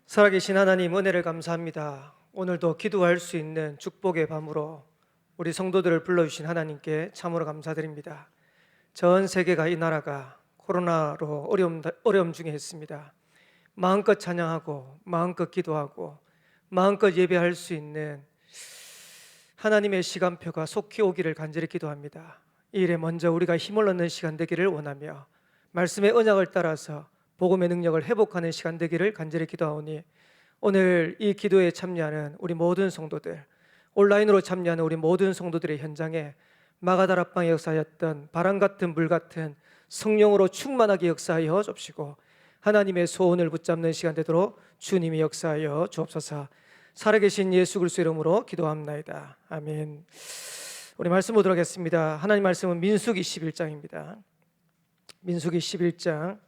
살아계신 하나님, 은혜를 감사합니다. 오늘도 기도할 수 있는 축복의 밤으로 우리 성도들을 불러주신 하나님께 참으로 감사드립니다. 전 세계가, 이 나라가 코로나로 어려움 중에 있습니다. 마음껏 찬양하고 마음껏 기도하고 마음껏 예배할 수 있는 하나님의 시간표가 속히 오기를 간절히 기도합니다. 이 일에 먼저 우리가 힘을 얻는 시간 되기를 원하며 말씀의 언약을 따라서 복음의 능력을 회복하는 시간 되기를 간절히 기도하오니, 오늘 이 기도에 참여하는 우리 모든 성도들, 온라인으로 참여하는 우리 모든 성도들의 현장에 마가다락방에 역사하였던 바람같은 물같은 성령으로 충만하게 역사하여 주옵시고, 하나님의 소원을 붙잡는 시간 되도록 주님이 역사하여 주옵소서. 살아계신 예수 그리스도의 이름으로 기도합나이다. 아멘. 우리 말씀 보도록 하겠습니다. 하나님 말씀은 민수기 11장입니다. 민수기 11장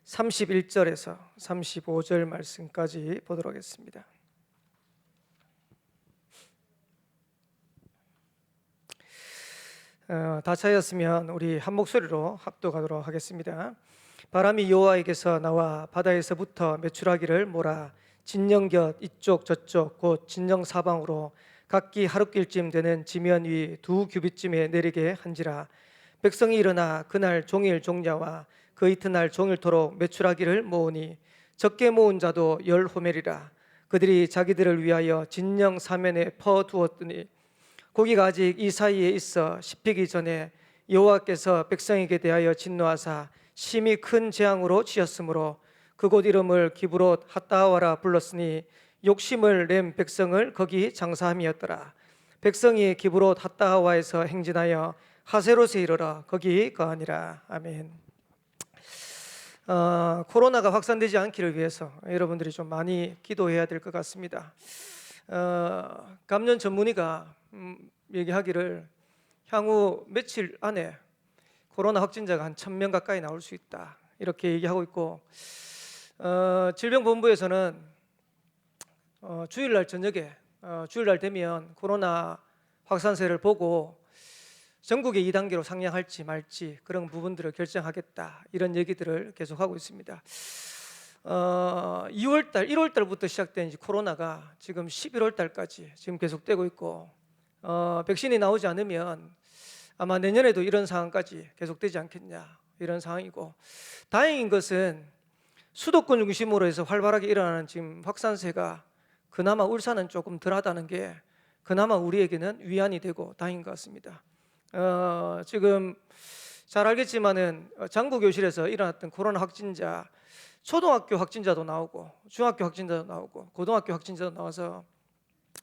31절에서 35절 말씀까지 보도록 하겠습니다. 다 차였으면 우리 한 목소리로 합독하도록 하겠습니다. 바람이 여호와에게서 나와 바다에서부터 메추라기를 몰아 진영곁 이쪽 저쪽 곧 진영 사방으로 각기 하룻길쯤 되는 지면 위 2규빗쯤에 내리게 한지라. 백성이 일어나 그날 종일 종야와 그 이튿날 종일토록 메추라기를 모으니 적게 모은 자도 10호멜이라. 그들이 자기들을 위하여 진영 사면에 퍼두었더니 고기가 아직 이 사이에 있어 씹히기 전에 여호와께서 백성에게 대하여 진노하사 심히 큰 재앙으로 치셨으므로 그곳 이름을 기브롯 핫다와라 불렀으니 욕심을 낸 백성을 거기 장사함이었더라. 백성이 기브롯 핫다와에서 행진하여 하세롯에 이르러 거기 거하니라. 아멘. 코로나가 확산되지 않기를 위해서 여러분들이 좀 많이 기도해야 될 것 같습니다. 감염 전문의가 얘기하기를 향후 며칠 안에 코로나 확진자가 한 1,000명 가까이 나올 수 있다, 이렇게 얘기하고 있고, 질병본부에서는 주일날 저녁에 주일날 되면 코로나 확산세를 보고 전국에 2단계로 상향할지 말지 그런 부분들을 결정하겠다, 이런 얘기들을 계속하고 있습니다. 2월달, 1월달부터 시작된 코로나가 지금 11월달까지 지금 계속되고 있고, 백신이 나오지 않으면 아마 내년에도 이런 상황까지 계속되지 않겠냐, 이런 상황이고, 다행인 것은 수도권 중심으로 해서 활발하게 일어나는 지금 확산세가 그나마 울산은 조금 덜하다는 게 그나마 우리에게는 위안이 되고 다행인 것 같습니다. 지금 잘 알겠지만은 장구교실에서 일어났던 코로나 확진자, 초등학교 확진자도 나오고 중학교 확진자도 나오고 고등학교 확진자도 나와서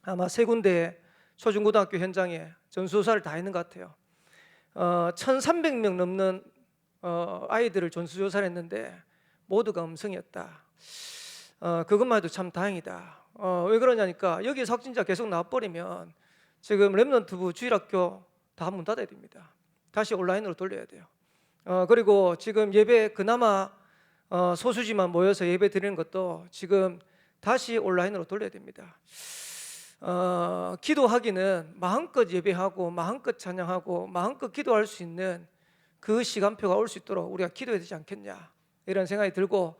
아마 3군데 초중고등학교 현장에 전수조사를 다 했는 것 같아요. 1,300명 넘는 아이들을 전수조사를 했는데 모두가 음성이었다. 그것만 해도 참 다행이다. 왜 그러냐니까 여기서 확진자 계속 나와버리면 지금 렘넌트부 주일학교 다 문 닫아야 됩니다. 다시 온라인으로 돌려야 돼요. 그리고 지금 예배 그나마 소수지만 모여서 예배 드리는 것도 지금 다시 온라인으로 돌려야 됩니다. 기도하기는 마음껏 예배하고 마음껏 찬양하고 마음껏 기도할 수 있는 그 시간표가 올 수 있도록 우리가 기도해야 되지 않겠냐, 이런 생각이 들고,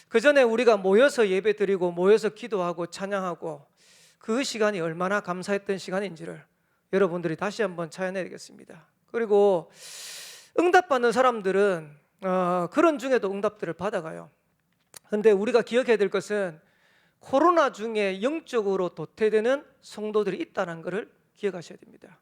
그 전에 우리가 모여서 예배 드리고 모여서 기도하고 찬양하고 그 시간이 얼마나 감사했던 시간인지를 여러분들이 다시 한번 찾아내야 되겠습니다. 그리고 응답받는 사람들은 그런 중에도 응답들을 받아가요. 그런데 우리가 기억해야 될 것은 코로나 중에 영적으로 도태되는 성도들이 있다는 것을 기억하셔야 됩니다.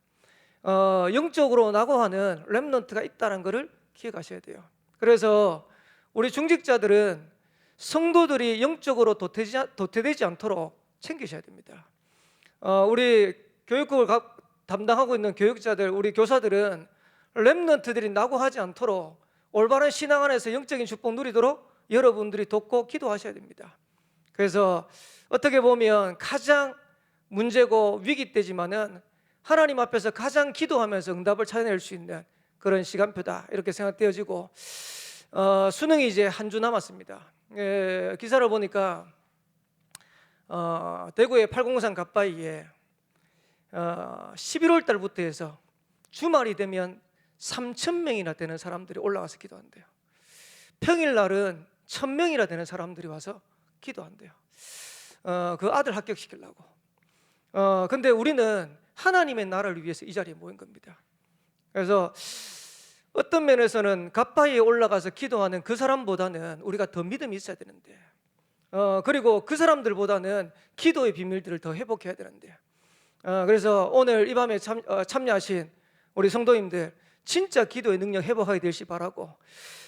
영적으로 낙오하는 렘넌트가 있다는 것을 기억하셔야 돼요. 그래서 우리 중직자들은 성도들이 영적으로 도태되지 않도록 챙기셔야 됩니다. 우리 교육국을 담당하고 있는 교육자들, 우리 교사들은 렘넌트들이 낙오하지 않도록 올바른 신앙 안에서 영적인 축복 누리도록 여러분들이 돕고 기도하셔야 됩니다. 그래서 어떻게 보면 가장 문제고 위기 때지만은 하나님 앞에서 가장 기도하면서 응답을 찾아낼 수 있는 그런 시간표다, 이렇게 생각되어지고, 수능이 이제 한 주 남았습니다. 기사를 보니까 대구의 팔공산 갓바위에 11월 달부터 해서 주말이 되면 3,000명이나 되는 사람들이 올라가서 기도한대요. 평일날은 1,000명이나 되는 사람들이 와서 기도한대요. 그 아들 합격시키려고. 근데 우리는 하나님의 나라를 위해서 이 자리에 모인 겁니다. 그래서 어떤 면에서는 가파이에 올라가서 기도하는 그 사람보다는 우리가 더 믿음이 있어야 되는데, 그리고 그 사람들보다는 기도의 비밀들을 더 회복해야 되는데, 그래서 오늘 이 밤에 참여하신 우리 성도님들 진짜 기도의 능력 회복하게 되시 바라고.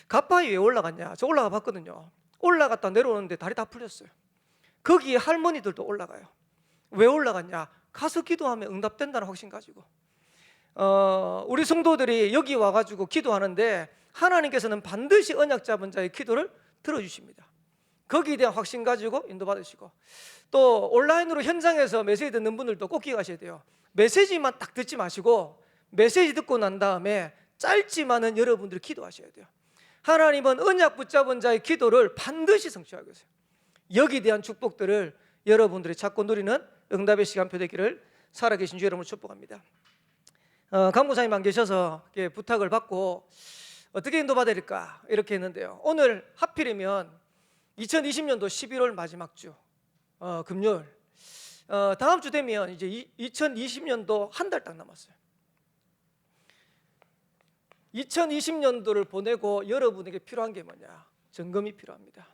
가파이 왜 올라갔냐? 저 올라가 봤거든요. 올라갔다 내려오는데 다리 다 풀렸어요. 거기에 할머니들도 올라가요. 왜 올라갔냐? 가서 기도하면 응답된다는 확신 가지고. 우리 성도들이 여기 와가지고 기도하는데 하나님께서는 반드시 언약 잡은 자의 기도를 들어주십니다. 거기에 대한 확신 가지고 인도받으시고, 또 온라인으로 현장에서 메시지 듣는 분들도 꼭 기억하셔야 돼요. 메시지만 딱 듣지 마시고 메시지 듣고 난 다음에 짧지만은 여러분들이 기도하셔야 돼요. 하나님은 언약 붙잡은 자의 기도를 반드시 성취하고 계세요. 여기에 대한 축복들을 여러분들이 찾고 누리는 응답의 시간표 되기를 살아계신 주 여러분을 축복합니다. 간구사님 안 계셔서 부탁을 받고 어떻게 인도받아야 될까 이렇게 했는데요. 오늘 하필이면 2020년도 11월 마지막 주 금요일, 다음 주 되면 이제 2020년도 한 달 딱 남았어요. 2020년도를 보내고 여러분에게 필요한 게 뭐냐? 점검이 필요합니다.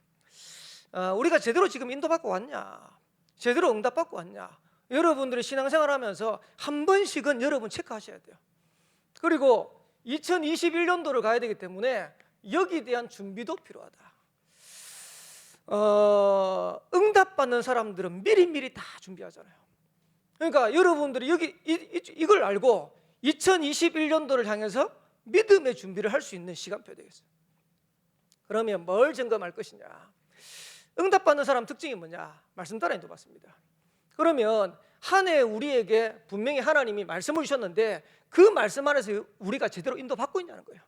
우리가 제대로 지금 인도받고 왔냐? 제대로 응답받고 왔냐? 여러분들이 신앙생활하면서 한 번씩은 여러분 체크하셔야 돼요. 그리고 2021년도를 가야 되기 때문에 여기에 대한 준비도 필요하다. 응답받는 사람들은 미리미리 다 준비하잖아요. 그러니까 여러분들이 이걸 알고 2021년도를 향해서 믿음의 준비를 할 수 있는 시간표 되겠어요. 그러면 뭘 점검할 것이냐? 응답받는 사람 특징이 뭐냐? 말씀 따라 인도받습니다. 그러면 한 해 우리에게 분명히 하나님이 말씀을 주셨는데 그 말씀 안에서 우리가 제대로 인도받고 있냐는 거예요.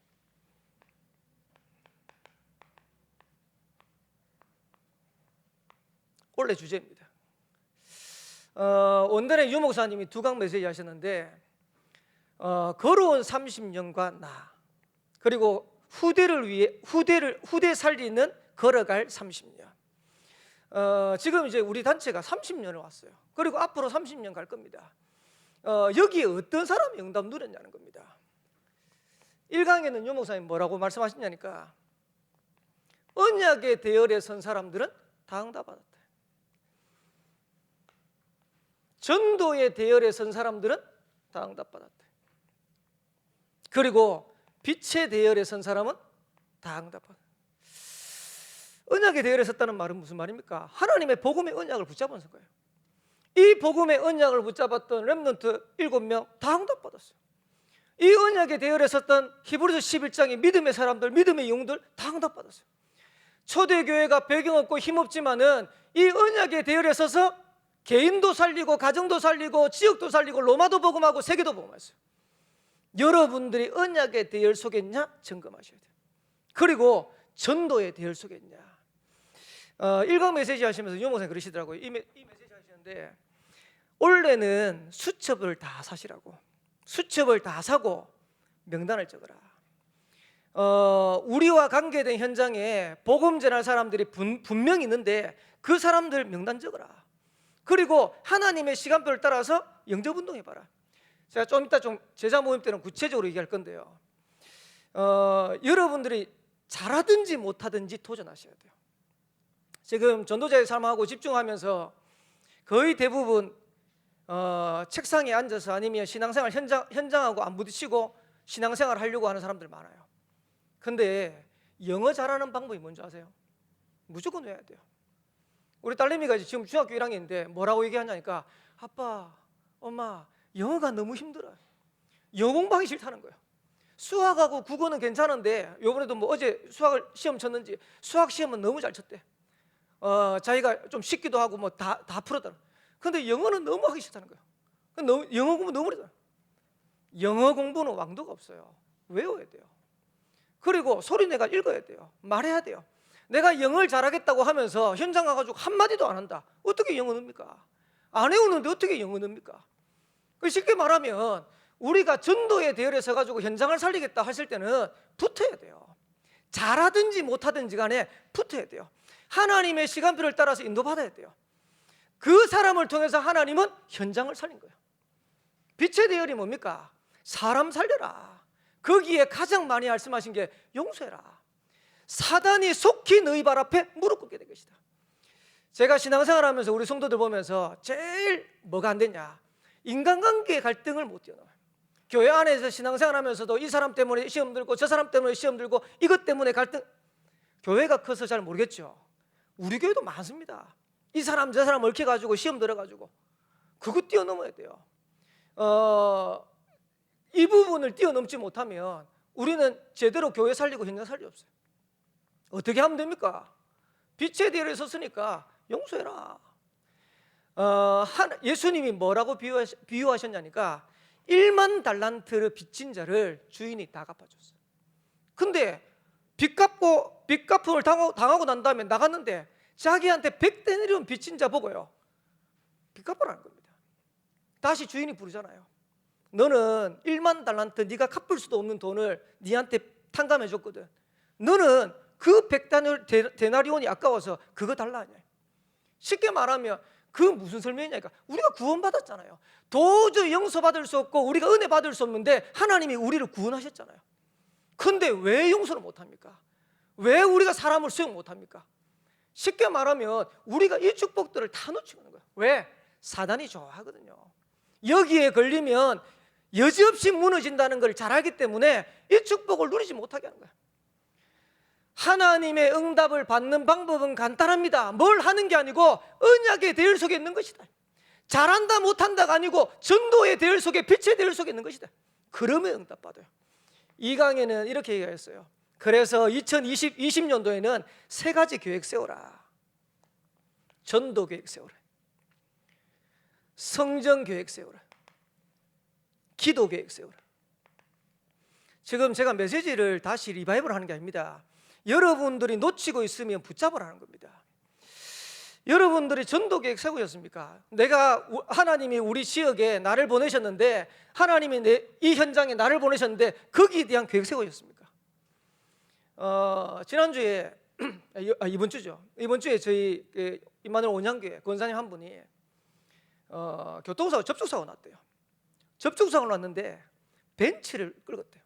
원래 주제입니다. 원단의 유목사님이 두강 메시지 하셨는데, 걸어온 30년과 나, 그리고 후대 살리는 걸어갈 30년. 지금 이제 우리 단체가 30년을 왔어요. 그리고 앞으로 30년 갈 겁니다. 여기에 어떤 사람이 응답 누렸냐는 겁니다. 1강에는 유목사님 뭐라고 말씀하시냐니까, 언약의 대열에 선 사람들은 다 응답받았다. 전도의 대열에 선 사람들은 다 응답받았다. 그리고 빛의 대열에 선 사람은 다 응답받았다. 언약의 대열에 섰다는 말은 무슨 말입니까? 하나님의 복음의 언약을 붙잡은 거예요. 이 복음의 언약을 붙잡았던 렘넌트 7명 다 응답받았어요. 이 언약의 대열에 섰던 히브리서 11장의 믿음의 사람들, 믿음의 영웅들 다 응답받았어요. 초대교회가 배경 없고 힘없지만은 이 언약의 대열에 서서 개인도 살리고 가정도 살리고 지역도 살리고 로마도 복음하고 세계도 복음했어요. 여러분들이 언약의 대열 속에 있냐? 점검하셔야 돼요. 그리고 전도의 대열 속에 있냐? 1강 메시지 하시면서 유목사님 그러시더라고요. 이 메시지 하시는데, 원래는 수첩을 다 사시라고, 수첩을 다 사고 명단을 적어라. 우리와 관계된 현장에 복음 전할 사람들이 분명히 있는데 그 사람들 명단 적어라. 그리고 하나님의 시간표를 따라서 영접운동 해봐라. 제가 좀 이따 좀 제자 모임 때는 구체적으로 얘기할 건데요. 여러분들이 잘하든지 못하든지 도전하셔야 돼요. 지금 전도자의 삶하고 집중하면서 거의 대부분 책상에 앉아서 아니면 신앙생활 현장하고 안 부딪히고 신앙생활 하려고 하는 사람들 많아요. 근데 영어 잘하는 방법이 뭔지 아세요? 무조건 외워야 돼요. 우리 딸내미가 지금 중학교 1학년인데 뭐라고 얘기하냐니까, 아빠, 엄마, 영어가 너무 힘들어요. 영어 공부하기 싫다는 거예요. 수학하고 국어는 괜찮은데, 요번에도 뭐 어제 수학을 시험 쳤는지 수학 시험은 너무 잘 쳤대. 자기가 좀 쉽기도 하고 뭐 다 풀었다. 근데 영어는 너무 하기 싫다는 거예요. 영어 공부 너무 어려워요. 영어 공부는 왕도가 없어요. 외워야 돼요. 그리고 소리내가 읽어야 돼요. 말해야 돼요. 내가 영어를 잘하겠다고 하면서 현장 가가지고 한마디도 안 한다. 어떻게 영어 넣습니까? 안 외우는데 어떻게 영어 넣습니까? 쉽게 말하면 우리가 전도의 대열에 서가지고 현장을 살리겠다 하실 때는 붙어야 돼요. 잘하든지 못하든지 간에 붙어야 돼요. 하나님의 시간표를 따라서 인도받아야 돼요. 그 사람을 통해서 하나님은 현장을 살린 거예요. 빛의 대열이 뭡니까? 사람 살려라. 거기에 가장 많이 말씀하신 게 용서해라. 사단이 속히 너희 발 앞에 무릎 꿇게 될 것이다. 제가 신앙생활하면서 우리 성도들 보면서 제일 뭐가 안 되냐? 인간관계의 갈등을 못 뛰어넘어요. 교회 안에서 신앙생활하면서도 이 사람 때문에 시험 들고 저 사람 때문에 시험 들고 이것 때문에 갈등. 교회가 커서 잘 모르겠죠. 우리 교회도 많습니다. 이 사람 저 사람 얽혀가지고 시험 들어가지고 그거 뛰어넘어야 돼요. 이 부분을 뛰어넘지 못하면 우리는 제대로 교회 살리고 현장 살리 없어요. 어떻게 하면 됩니까? 빛의 대열에 섰으니까 용서해라. 예수님이 뭐라고 비유하셨냐니까 1만 달란트를 빚진 자를 주인이 다 갚아줬어요. 근데 빚 갚음을 당하고 난 다음에 나갔는데 자기한테 100데나리온 빚진 자 보고요, 빚 갚으라는 겁니다. 다시 주인이 부르잖아요. 너는 1만 달란트 네가 갚을 수도 없는 돈을 네한테 탕감해 줬거든. 너는 그 100데나리온이 아까워서 그거 달라 하냐. 쉽게 말하면 그 무슨 설명이냐니까 우리가 구원받았잖아요. 도저히 용서받을 수 없고 우리가 은혜 받을 수 없는데 하나님이 우리를 구원하셨잖아요. 근데 왜 용서를 못합니까? 왜 우리가 사람을 수용 못합니까? 쉽게 말하면 우리가 이 축복들을 다 놓치는 거예요. 왜? 사단이 좋아하거든요. 여기에 걸리면 여지없이 무너진다는 걸 잘 알기 때문에 이 축복을 누리지 못하게 하는 거예요. 하나님의 응답을 받는 방법은 간단합니다. 뭘 하는 게 아니고 언약의 대열 속에 있는 것이다. 잘한다 못한다가 아니고 전도의 대열 속에, 빛의 대열 속에 있는 것이다. 그러면 응답받아요. 이 강에는 이렇게 얘기했어요. 그래서 2020년도에는 세 가지 계획 세워라. 전도 계획 세워라, 성전 계획 세워라, 기도 계획 세워라. 지금 제가 메시지를 다시 리바이벌 하는 게 아닙니다. 여러분들이 놓치고 있으면 붙잡으라는 겁니다. 여러분들이 전도 계획 세우셨습니까? 하나님이 우리 지역에 나를 보내셨는데, 하나님이 이 현장에 나를 보내셨는데 거기에 대한 계획 세우셨습니까? 지난주에 이번 주에 저희 임마누엘 온양교회 권사님 한 분이 교통사고 접촉사고 났대요. 접촉사고 났는데 벤츠를 끌었대요.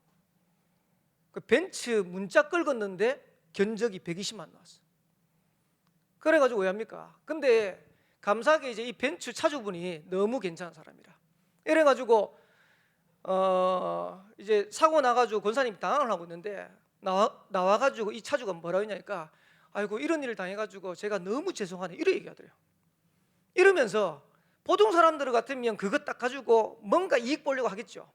그 벤츠 문자 끌었는데 견적이 120만 나왔어. 그래가지고 왜 합니까? 근데 감사하게 이제 이 벤츠 차주분이 너무 괜찮은 사람이라. 이래가지고 이제 사고 나가지고 권사님이 당황을 하고 있는데 나와가지고 이 차주가 뭐라고 했냐니까, 아이고 이런 일을 당해가지고 제가 너무 죄송하네 이렇게 얘기하더래요. 이러면서 보통 사람들 같으면 그것 딱 가지고 뭔가 이익 보려고 하겠죠.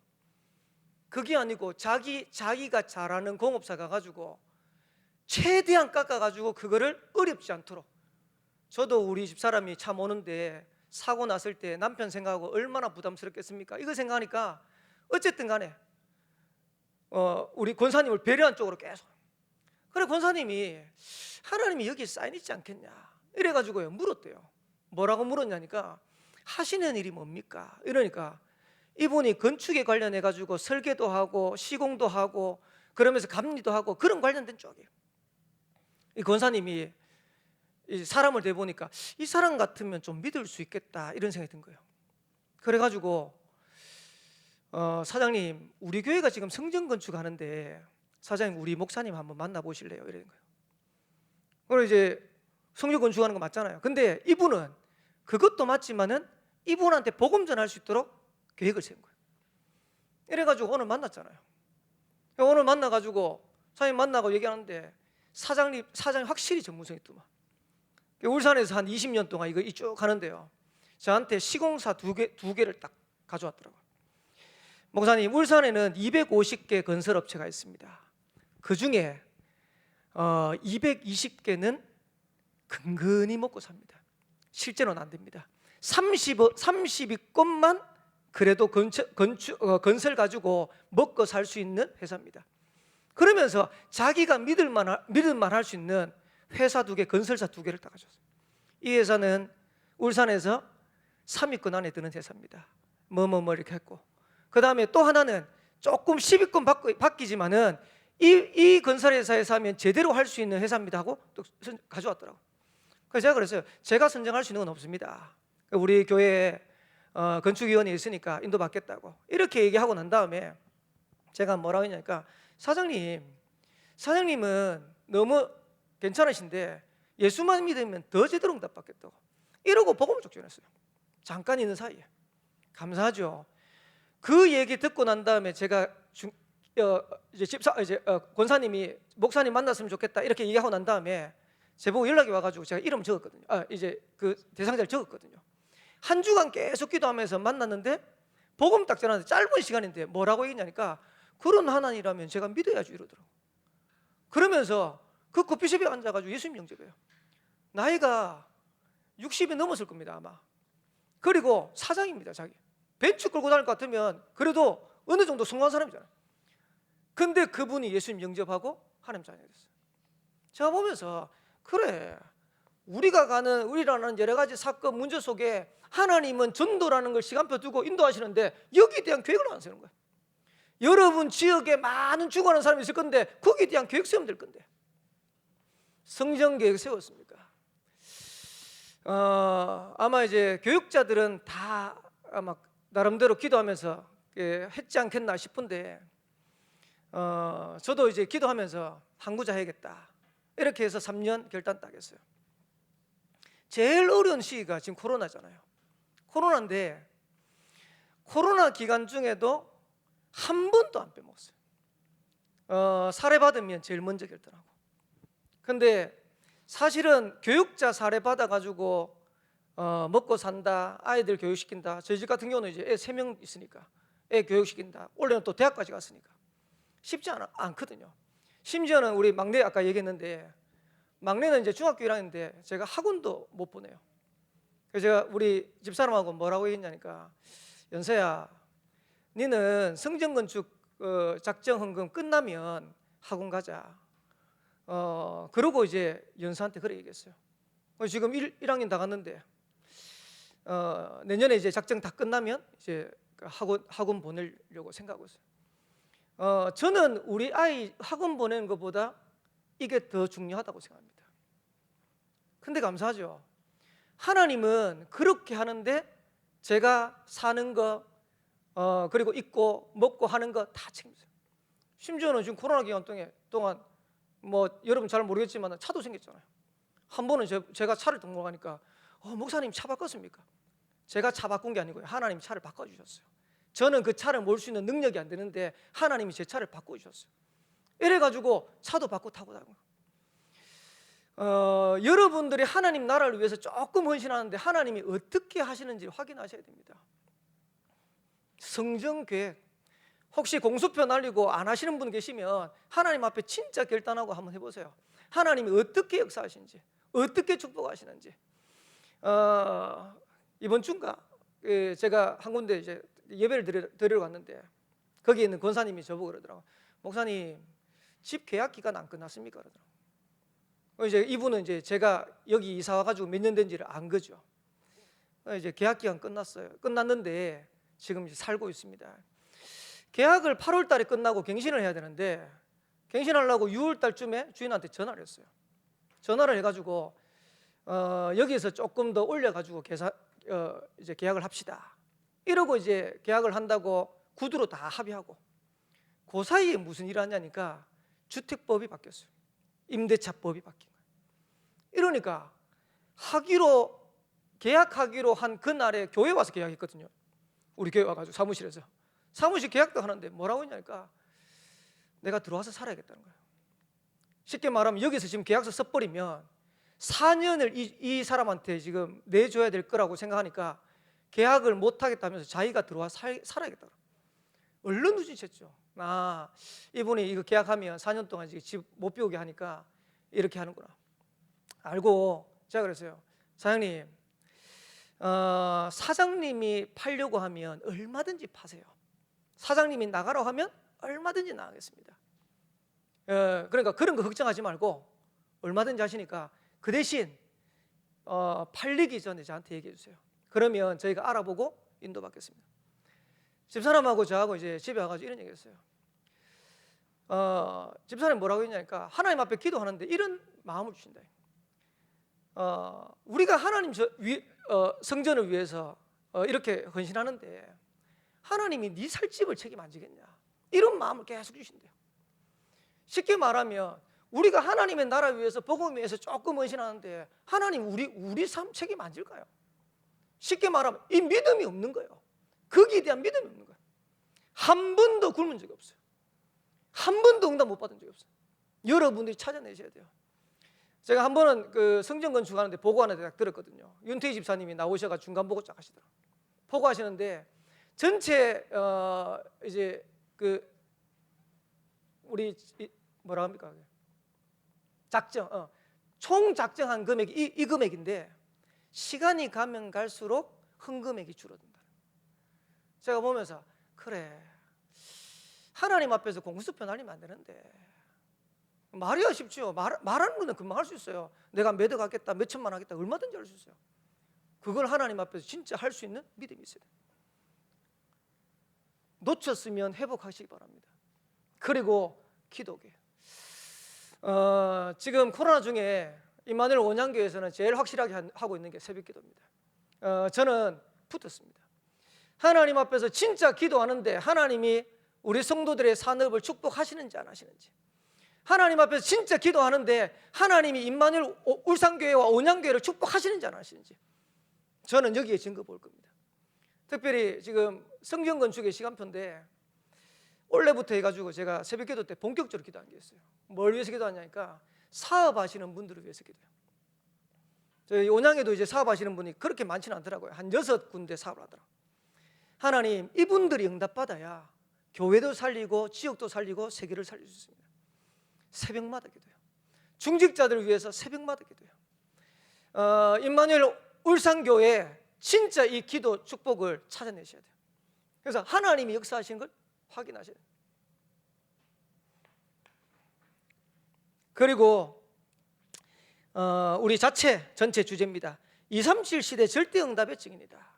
그게 아니고 자기가 잘하는 공업사가 가지고 최대한 깎아가지고 그거를 어렵지 않도록. 저도 우리 집사람이 차 모는데 사고 났을 때 남편 생각하고 얼마나 부담스럽겠습니까? 이거 생각하니까 어쨌든 간에 우리 권사님을 배려한 쪽으로 계속. 그래 권사님이 하나님이 여기에 사인 있지 않겠냐 이래가지고요 물었대요. 뭐라고 물었냐니까 하시는 일이 뭡니까? 이러니까 이분이 건축에 관련해 가지고 설계도 하고 시공도 하고 그러면서 감리도 하고 그런 관련된 쪽이에요. 이 권사님이 이 사람을 대보니까 이 사람 같으면 좀 믿을 수 있겠다 이런 생각이 든 거예요. 그래가지고 사장님 우리 교회가 지금 성전 건축하는데 사장님 우리 목사님 한번 만나보실래요? 이러는 거예요. 그리고 이제 성전 건축하는 거 맞잖아요. 근데 이분은 그것도 맞지만은 이분한테 복음 전할 수 있도록 계획을 세운 거예요. 이래가지고 오늘 만났잖아요. 오늘 만나가지고 사장님 만나고 얘기하는데 사장이 확실히 전문성이 있더만. 울산에서 한 20년 동안 이거 쭉 하는데요. 저한테 시공사 두 개를 딱 가져왔더라고요. 목사님 울산에는 250개 건설업체가 있습니다. 그 중에 220개는 근근히 먹고 삽니다. 실제로는 안 됩니다. 32건만 그래도 건설 가지고 먹고 살 수 있는 회사입니다. 그러면서 자기가 믿을만 할 수 있는 회사 2개, 건설사 2개를 다 가졌어요. 이 회사는 울산에서 3위권 안에 드는 회사입니다. 이렇게 했고, 그 다음에 또 하나는 조금 시비권 바뀌지만은 이 건설회사에서 하면 제대로 할 수 있는 회사입니다 하고 또 가져왔더라고. 그래서 제가 그랬어요. 제가 선정할 수 있는 건 없습니다. 우리 교회에 건축위원회 있으니까 인도받겠다고 이렇게 얘기하고 난 다음에 제가 뭐라고 했냐니까, 사장님은 너무 괜찮으신데 예수만 믿으면 더 제대로 응답받겠다고 이러고 복음을 쭉 전했어요. 잠깐 있는 사이에. 감사하죠. 그 얘기 듣고 난 다음에 제가 권사님이 목사님 만났으면 좋겠다 이렇게 얘기하고 난 다음에 제보고 연락이 와가지고 제가 이름 적었거든요. 이제 그 대상자를 적었거든요. 한 주간 계속 기도하면서 만났는데 복음 딱 전하는데 짧은 시간인데 뭐라고 얘기하냐니까, 그런 하나님이라면 제가 믿어야지 이러더라고. 그러면서 그 커피숍에 앉아가지고 예수님 영접해요. 나이가 60이 넘었을 겁니다 아마. 그리고 사장입니다. 자기 벤츠 끌고 다닐 것 같으면 그래도 어느 정도 성공한 사람이잖아요. 근데 그분이 예수님 영접하고 하나님 자녀가 됐어요. 제가 보면서 그래, 우리라는 여러 가지 사건 문제 속에 하나님은 전도라는 걸 시간표 두고 인도하시는데 여기에 대한 계획을 안 세우는 거예요. 여러분 지역에 많은 죽어가는 사람이 있을 건데 거기에 대한 계획 세우면 될 건데 성전 계획 세웠습니까? 아마 이제 교육자들은 다 아마 나름대로 기도하면서 했지 않겠나 싶은데 저도 이제 기도하면서 한구자 해야겠다 이렇게 해서 3년 결단 딱 했어요. 제일 어려운 시기가 지금 코로나잖아요. 코로나인데 코로나 기간 중에도 한 번도 안 빼먹었어요. 사례 받으면 제일 먼저 결단하고. 근데 사실은 교육자 사례 받아가지고 먹고 산다, 아이들 교육시킨다. 저희 집 같은 경우는 이제 애 3명 있으니까 애 교육시킨다. 올해는 또 대학까지 갔으니까 쉽지 않거든요. 심지어는 우리 막내 아까 얘기했는데 막내는 이제 중학교 1학년인데 제가 학원도 못 보내요. 그래서 제가 우리 집사람하고 뭐라고 얘기했냐니까, 연서야 니는 성전건축 작정 헌금 끝나면 학원 가자. 그러고 이제 연서한테 그래 얘기했어요. 지금 1학년 다 갔는데 내년에 이제 작정 다 끝나면 이제 학원 보내려고 생각하고 있어요. 저는 우리 아이 학원 보내는 것보다 이게 더 중요하다고 생각합니다. 근데 감사하죠. 하나님은 그렇게 하는데 제가 사는 거 그리고 입고 먹고 하는 거 다 책임져요. 심지어는 지금 코로나 기간 동안 뭐 여러분 잘 모르겠지만 차도 생겼잖아요. 한 번은 제가 차를 등록하니까 목사님 차 바꿨습니까? 제가 차 바꾼 게 아니고요. 하나님이 차를 바꿔주셨어요. 저는 그 차를 몰 수 있는 능력이 안 되는데 하나님이 제 차를 바꿔주셨어요. 이래가지고 차도 바꿔 타고 다니고. 여러분들이 하나님 나라를 위해서 조금 헌신하는데 하나님이 어떻게 하시는지 확인하셔야 됩니다. 성전 계획, 혹시 공수표 날리고 안 하시는 분 계시면 하나님 앞에 진짜 결단하고 한번 해보세요. 하나님이 어떻게 역사하시는지, 어떻게 축복하시는지. 이번 주인가 제가 한 군데 이제 예배를 드리러 갔는데 거기에 있는 권사님이 저보고 그러더라고요. 목사님, 집 계약 기간 안 끝났습니까? 그러더라고요. 이제 이분은 이제 제가 여기 이사 와가지고 몇 년 된지를 안 거죠. 이제 계약 기간 끝났어요. 끝났는데 지금 이제 살고 있습니다. 계약을 8월 달에 끝나고 갱신을 해야 되는데 갱신하려고 6월 달쯤에 주인한테 전화를 했어요. 전화를 해가지고 여기에서 조금 더 올려가지고 이제 계약을 합시다. 이러고 이제 계약을 한다고 구두로 다 합의하고 그 사이에 무슨 일을 하냐니까 주택법이 바뀌었어요. 임대차법이 바뀐 거예요. 이러니까 계약하기로 한 그날에 교회 와서 계약했거든요. 우리 교회 와가지고 사무실 계약도 하는데 뭐라고 했냐니까 내가 들어와서 살아야겠다는 거예요. 쉽게 말하면 여기서 지금 계약서 써버리면 4년을 이 사람한테 지금 내줘야 될 거라고 생각하니까 계약을 못 하겠다면서 자기가 들어와 살아야겠다. 얼른 눈치챘죠. 이분이 이거 계약하면 4년 동안 집 못 비우게 하니까 이렇게 하는구나 알고 제가 그랬어요. 사장님, 사장님이 팔려고 하면 얼마든지 파세요. 사장님이 나가라고 하면 얼마든지 나가겠습니다. 그러니까 그런 거 걱정하지 말고 얼마든지 하시니까 그 대신 팔리기 전에 저한테 얘기해 주세요. 그러면 저희가 알아보고 인도받겠습니다. 집사람하고 저하고 이제 집에 와가지고 이런 얘기했어요. 집사람이 뭐라고 했냐니까 하나님 앞에 기도하는데 이런 마음을 주신다. 우리가 하나님 성전을 위해서 이렇게 헌신하는데 하나님이 네 살집을 책임 안 지겠냐, 이런 마음을 계속 주신대요. 쉽게 말하면 우리가 하나님의 나라 위해서 복음 위해서 조금 헌신하는데 하나님 우리 삶 책임 안 질까요? 쉽게 말하면 이 믿음이 없는 거예요. 거기에 대한 믿음이 없는 거예요. 한 번도 굶은 적이 없어요. 한 번도 응답 못 받은 적이 없어요. 여러분들이 찾아내셔야 돼요. 제가 한 번은 그 성전 건축하는데 보고하는데 딱 들었거든요. 윤태희 집사님이 나오셔가 중간 보고 쫙 하시더라고요. 보고하시는데 전체 이제 그 우리 뭐라 합니까? 작정, 총 작정한 금액이 이 금액인데 시간이 가면 갈수록 헌금액이 줄어든다. 제가 보면서 그래, 하나님 앞에서 공수표 날리면 안 되는데 말이야 쉽죠. 말하는 거는 금방 할 수 있어요. 내가 몇 억 하겠다, 몇 천만 하겠다, 얼마든지 할 수 있어요. 그걸 하나님 앞에서 진짜 할 수 있는 믿음이 있어야 돼요. 놓쳤으면 회복하시기 바랍니다. 그리고 기도게. 지금 코로나 중에 임마누엘 원양교회에서는 제일 확실하게 하고 있는 게 새벽기도입니다. 저는 붙었습니다. 하나님 앞에서 진짜 기도하는데 하나님이 우리 성도들의 산업을 축복하시는지 안 하시는지, 하나님 앞에서 진짜 기도하는데 하나님이 임마누엘 울산교회와 원양교회를 축복하시는지 안 하시는지, 저는 여기에 증거 볼 겁니다. 특별히 지금 성전 건축의 시간표인데 올해부터 해가지고 제가 새벽기도 때 본격적으로 기도한 게 있어요. 뭘 위해서 기도하냐니까 사업하시는 분들을 위해서 기도해요. 저희 온양에도 이제 사업하시는 분이 그렇게 많지는 않더라고요. 한 6군데 사업을 하더라고요. 하나님, 이분들이 응답받아야 교회도 살리고 지역도 살리고 세계를 살릴 수 있습니다. 새벽마다 기도해요. 중직자들을 위해서 새벽마다 기도해요. 임마누엘 울산교회 진짜 이 기도 축복을 찾아내셔야 돼요. 그래서 하나님이 역사하시는 걸 확인하셔야 돼요. 그리고 우리 전체 주제입니다. 237 시대 절대 응답의 증인이다.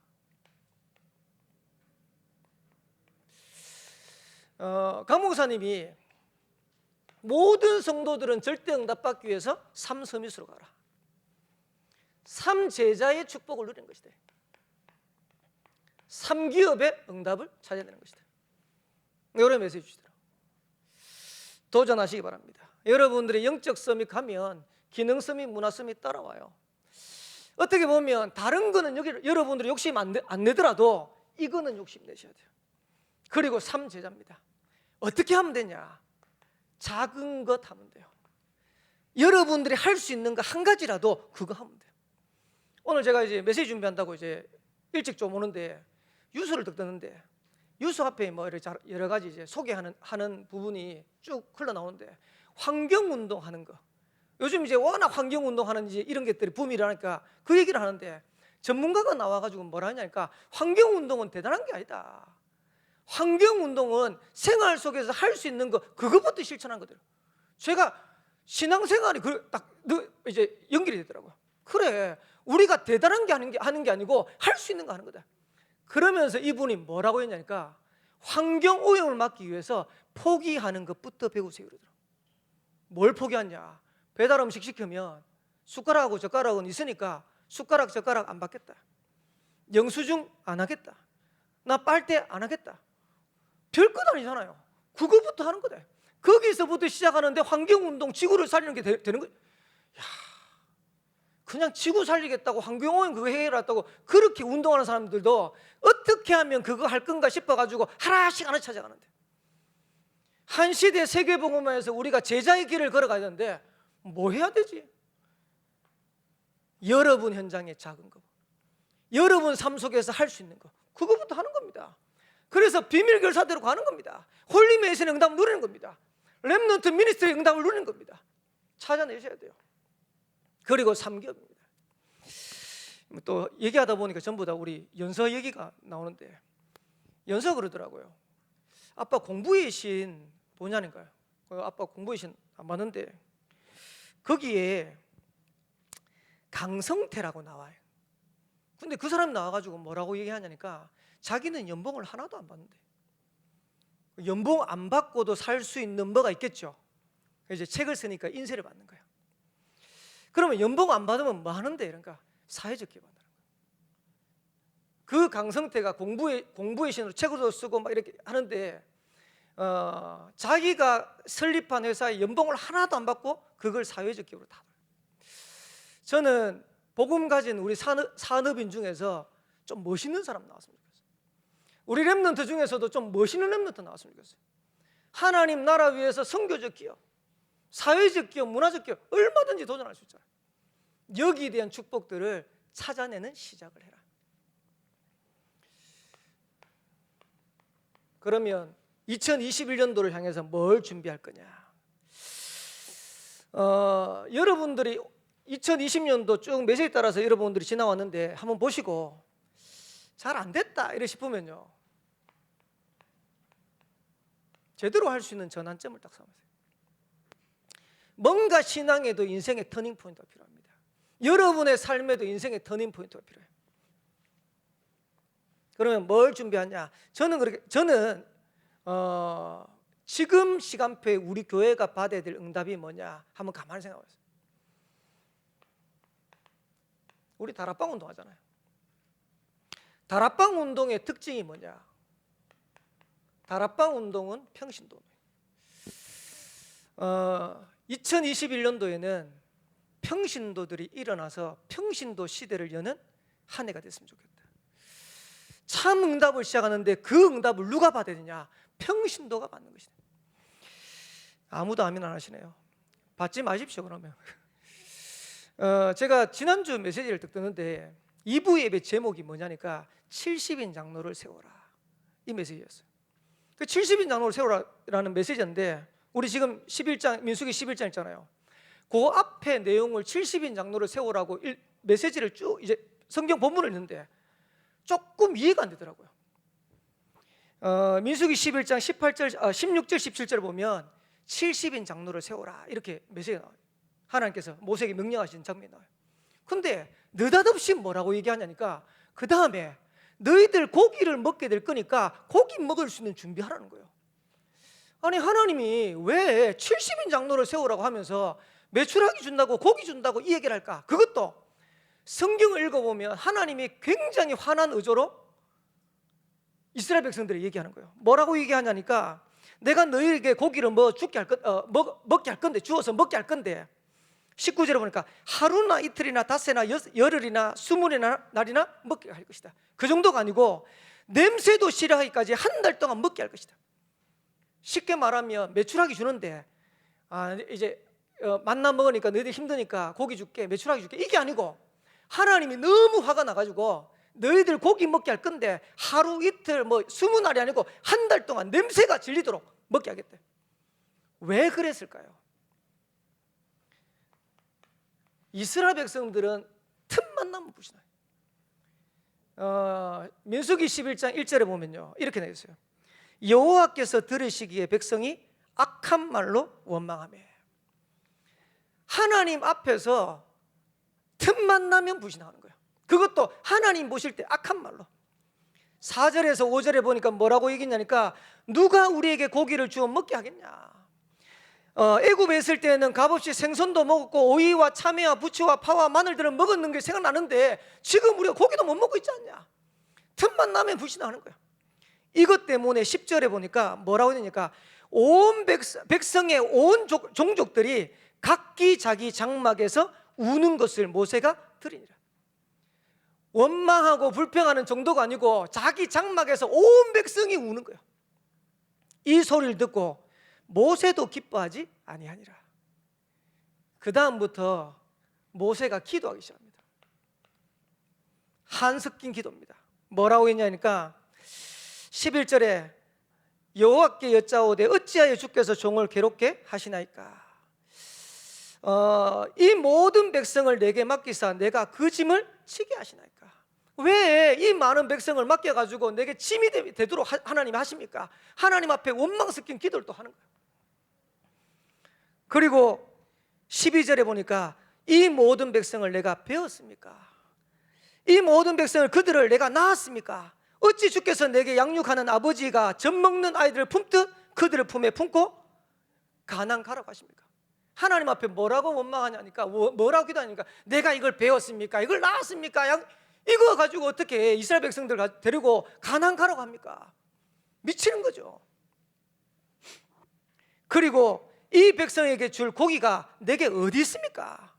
강 목사님이 모든 성도들은 절대 응답받기 위해서 3서밋으로 가라, 3제자의 축복을 누리는 것이다. 3기업의 응답을 찾아내는 것이다. 이런 메시지 주시더라고요. 도전하시기 바랍니다. 여러분들의 영적 서밋 가면 기능 서밋, 문화 서밋 따라와요. 어떻게 보면 다른 거는 여러분들이 욕심 안 내더라도 이거는 욕심 내셔야 돼요. 그리고 3제자입니다. 어떻게 하면 되냐? 작은 것 하면 돼요. 여러분들이 할 수 있는 거 한 가지라도 그거 하면 돼요. 오늘 제가 이제 메시지 준비한다고 이제 일찍 좀 오는데 유서를 듣는데 유서 앞에 뭐 여러 가지 이제 소개하는 부분이 쭉 흘러나오는데 환경운동 하는 거, 요즘 이제 워낙 환경운동 하는 이제 이런 것들이 붐이 일어나니까 그 얘기를 하는데 전문가가 나와가지고 뭐라 하냐니까 환경운동은 대단한 게 아니다. 환경운동은 생활 속에서 할 수 있는 거 그것부터 실천한 거더라고요. 제가 신앙생활이 딱 이제 연결이 되더라고요. 그래, 우리가 대단한 게 하는 게 아니고 할 수 있는 거 하는 거다. 그러면서 이분이 뭐라고 했냐니까 환경 오염을 막기 위해서 포기하는 것부터 배우세요 그러더라고요. 뭘 포기하냐? 배달 음식 시키면 숟가락하고 젓가락은 있으니까 숟가락 젓가락 안 받겠다, 영수증 안 하겠다, 나 빨대 안 하겠다. 별것 아니잖아요. 그거부터 하는 거다. 거기서부터 시작하는데 환경운동, 지구를 살리는 게 되는 거예요. 그냥 지구 살리겠다고 환경오염 그거 해결했다고 그렇게 운동하는 사람들도 어떻게 하면 그거 할 건가 싶어가지고 하나씩 찾아가는데, 한 시대 세계복음화에서 우리가 제자의 길을 걸어가야 되는데 뭐 해야 되지? 여러분 현장의 작은 거, 여러분 삶 속에서 할 수 있는 거 그거부터 하는 겁니다. 그래서 비밀결사대로 가는 겁니다. 홀리메이션의 응답을 누리는 겁니다. 렘넌트 미니스트리의 응답을 누리는 겁니다. 찾아내셔야 돼요. 그리고 3기업입니다. 또 얘기하다 보니까 전부 다 우리 연서 얘기가 나오는데 연서 그러더라고요. 아빠 공부의 신 뭐냐니까요. 아빠 공부의 신 안 맞는데 거기에 강성태라고 나와요. 근데 그 사람이 나와가지고 뭐라고 얘기하냐니까 자기는 연봉을 하나도 안 받는데 연봉 안 받고도 살 수 있는 뭐가 있겠죠. 이제 책을 쓰니까 인세를 받는 거예요. 그러면 연봉 안 받으면 뭐 하는데? 그러니까 사회적 기업 한다는 거예요. 그 강성태가 공부의 신으로 책도 쓰고 막 이렇게 하는데 자기가 설립한 회사에 연봉을 하나도 안 받고 그걸 사회적 기업으로 다. 저는 복음 가진 우리 산업인 중에서 좀 멋있는 사람 나왔으면 좋겠어요. 우리 렘넌트 중에서도 좀 멋있는 렘넌트 나왔으면 좋겠어요. 하나님 나라 위해서 선교적 기업, 사회적 기업, 문화적 기업 얼마든지 도전할 수 있잖아요. 여기에 대한 축복들을 찾아내는 시작을 해라. 그러면 2021년도를 향해서 뭘 준비할 거냐? 여러분들이 2020년도 쭉 메시지에 따라서 여러분들이 지나왔는데 한번 보시고 잘 안 됐다 이래 싶으면요, 제대로 할 수 있는 전환점을 딱 삼으세요. 뭔가 신앙에도 인생의 터닝 포인트가 필요합니다. 여러분의 삶에도 인생의 터닝 포인트가 필요해요. 그러면 뭘 준비하냐? 저는 지금 시간표에 우리 교회가 받아야 될 응답이 뭐냐? 한번 가만히 생각해 보세요. 우리 다락방 운동하잖아요. 다락방 운동의 특징이 뭐냐? 다락방 운동은 평신도예요. 2021년도에는 평신도들이 일어나서 평신도 시대를 여는 한 해가 됐으면 좋겠다. 참 응답을 시작하는데 그 응답을 누가 받아야 되냐? 평신도가 받는 것이다. 아무도 아멘 안 하시네요. 받지 마십시오. 그러면 제가 지난주 메시지를 듣는데 2부 예배 제목이 뭐냐니까 70인 장로를 세워라, 이 메시지였어요. 그 70인 장로를 세워라라는 메시지인데 우리 지금 11장 민수기 11장 있잖아요. 그 앞에 내용을 70인 장로를 세우라고 메시지를 쭉 이제 성경 본문을 읽는데 조금 이해가 안 되더라고요. 민수기 11장 16절 17절 보면 70인 장로를 세우라 이렇게 메시지가 나와요. 하나님께서 모세에게 명령하신 장면이 나와요. 근데 느닷없이 뭐라고 얘기하냐니까 그 다음에 너희들 고기를 먹게 될 거니까 고기 먹을 수 있는 준비하라는 거예요. 아니 하나님이 왜 70인 장로를 세우라고 하면서 메추라기 준다고 고기 준다고 이 얘기를 할까? 그것도 성경을 읽어보면 하나님이 굉장히 환한 의조로 이스라엘 백성들이 얘기하는 거예요. 뭐라고 얘기하냐니까 내가 너희에게 고기를 먹게 할 건데 주어서 먹게 할 건데 19절에 보니까 하루나 이틀이나 닷새나 열흘이나 20일이나 날이나 먹게 할 것이다. 그 정도가 아니고 냄새도 싫어하기까지 한 달 동안 먹게 할 것이다. 쉽게 말하면 메추라기 주는데 이제 만나 먹으니까 너희들 힘드니까 고기 줄게, 메추라기 줄게, 이게 아니고 하나님이 너무 화가 나가지고 너희들 고기 먹게 할 건데 하루 이틀 20날이 아니고 한 달 동안 냄새가 질리도록 먹게 하겠대. 왜 그랬을까요? 이스라엘 백성들은 틈만 나면 불신해요. 민수기 11장 1절에 보면요 이렇게 되어 있어요. 여호와께서 들으시기에 백성이 악한 말로 원망하며. 하나님 앞에서 틈만 나면 불신하는 거예요. 그것도 하나님 보실 때 악한 말로. 4절에서 5절에 보니까 뭐라고 얘기했냐니까 누가 우리에게 고기를 주어 먹게 하겠냐. 애굽에 있을 때는 값없이 생선도 먹었고 오이와 참외와 부추와 파와 마늘들을 먹었는 게 생각나는데 지금 우리가 고기도 못 먹고 있지 않냐. 틈만 나면 불신하는 거예요. 이것 때문에 10절에 보니까 뭐라고 되니까 온 백성의 온 종족들이 각기 자기 장막에서 우는 것을 모세가 들으니라. 원망하고 불평하는 정도가 아니고 자기 장막에서 온 백성이 우는 거예요. 이 소리를 듣고 모세도 기뻐하지 아니하니라. 그 다음부터 모세가 기도하기 시작합니다. 한석긴 기도입니다. 뭐라고 했냐니까 11절에 여호와께 여짜오되 어찌하여 주께서 종을 괴롭게 하시나이까. 이 모든 백성을 내게 맡기사 내가 그 짐을 지게 하시나이까. 왜 이 많은 백성을 맡겨가지고 내게 짐이 되도록 하나님이 하십니까? 하나님 앞에 원망 섞인 기도를 또 하는 거예요. 그리고 12절에 보니까 이 모든 백성을 내가 배웠습니까? 이 모든 백성을 그들을 내가 낳았습니까? 어찌 주께서 내게 양육하는 아버지가 젖 먹는 아이들을 품듯 그들을 품에 품고 가나안 가라고 하십니까? 하나님 앞에 뭐라고 원망하냐니까, 뭐라고 기도하니까, 내가 이걸 배웠습니까? 이걸 나왔습니까? 이거 가지고 어떻게 이스라엘 백성들 데리고 가나안 가라고 합니까? 미치는 거죠. 그리고 이 백성에게 줄 고기가 내게 어디 있습니까?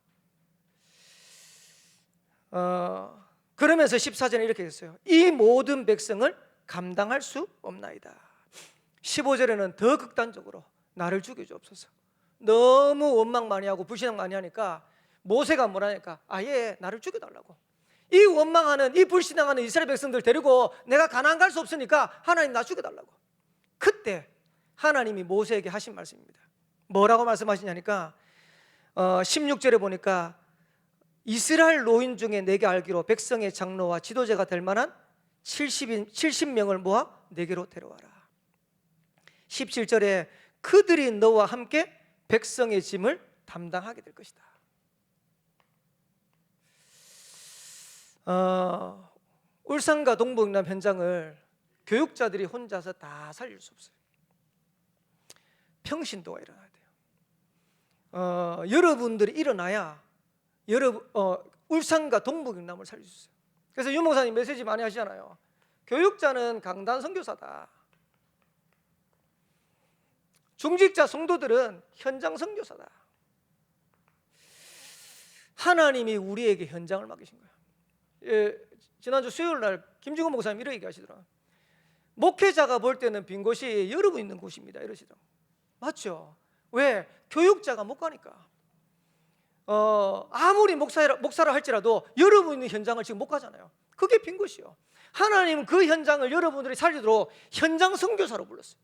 그러면서 14절에 이렇게 했어요. 이 모든 백성을 감당할 수 없나이다. 15절에는 더 극단적으로 나를 죽여주옵소서. 너무 원망 많이 하고 불신앙 많이 하니까 모세가 뭐라니까, 아예 나를 죽여달라고. 이 원망하는, 이 불신앙하는 이스라엘 백성들 데리고 내가 가나안 갈 수 없으니까 하나님 나 죽여달라고. 그때 하나님이 모세에게 하신 말씀입니다. 뭐라고 말씀하시냐니까 16절에 보니까 이스라엘 노인 중에 내게 알기로 백성의 장로와 지도자가 될 만한 70명을 모아 내게로 데려와라. 17절에 그들이 너와 함께 백성의 짐을 담당하게 될 것이다. 울산과 동북남 현장을 교육자들이 혼자서 다 살릴 수 없어요. 평신도가 일어나야 돼요. 여러분들이 일어나야 울산과 동북남을 살릴 수 있어요. 그래서 유 목사님 메시지 많이 하시잖아요. 교육자는 강단 선교사다. 중직자 성도들은 현장 선교사다. 하나님이 우리에게 현장을 맡기신 거예요. 지난주 수요일 날 김중호 목사님 이렇게 얘기하시더라고요. 목회자가 볼 때는 빈 곳이 여러분 있는 곳입니다 이러시더라고요. 맞죠? 왜? 교육자가 못 가니까. 아무리 목사라 할지라도 여러분 있는 현장을 지금 못 가잖아요. 그게 빈 곳이요. 하나님은 그 현장을 여러분들이 살리도록 현장 선교사로 불렀어요.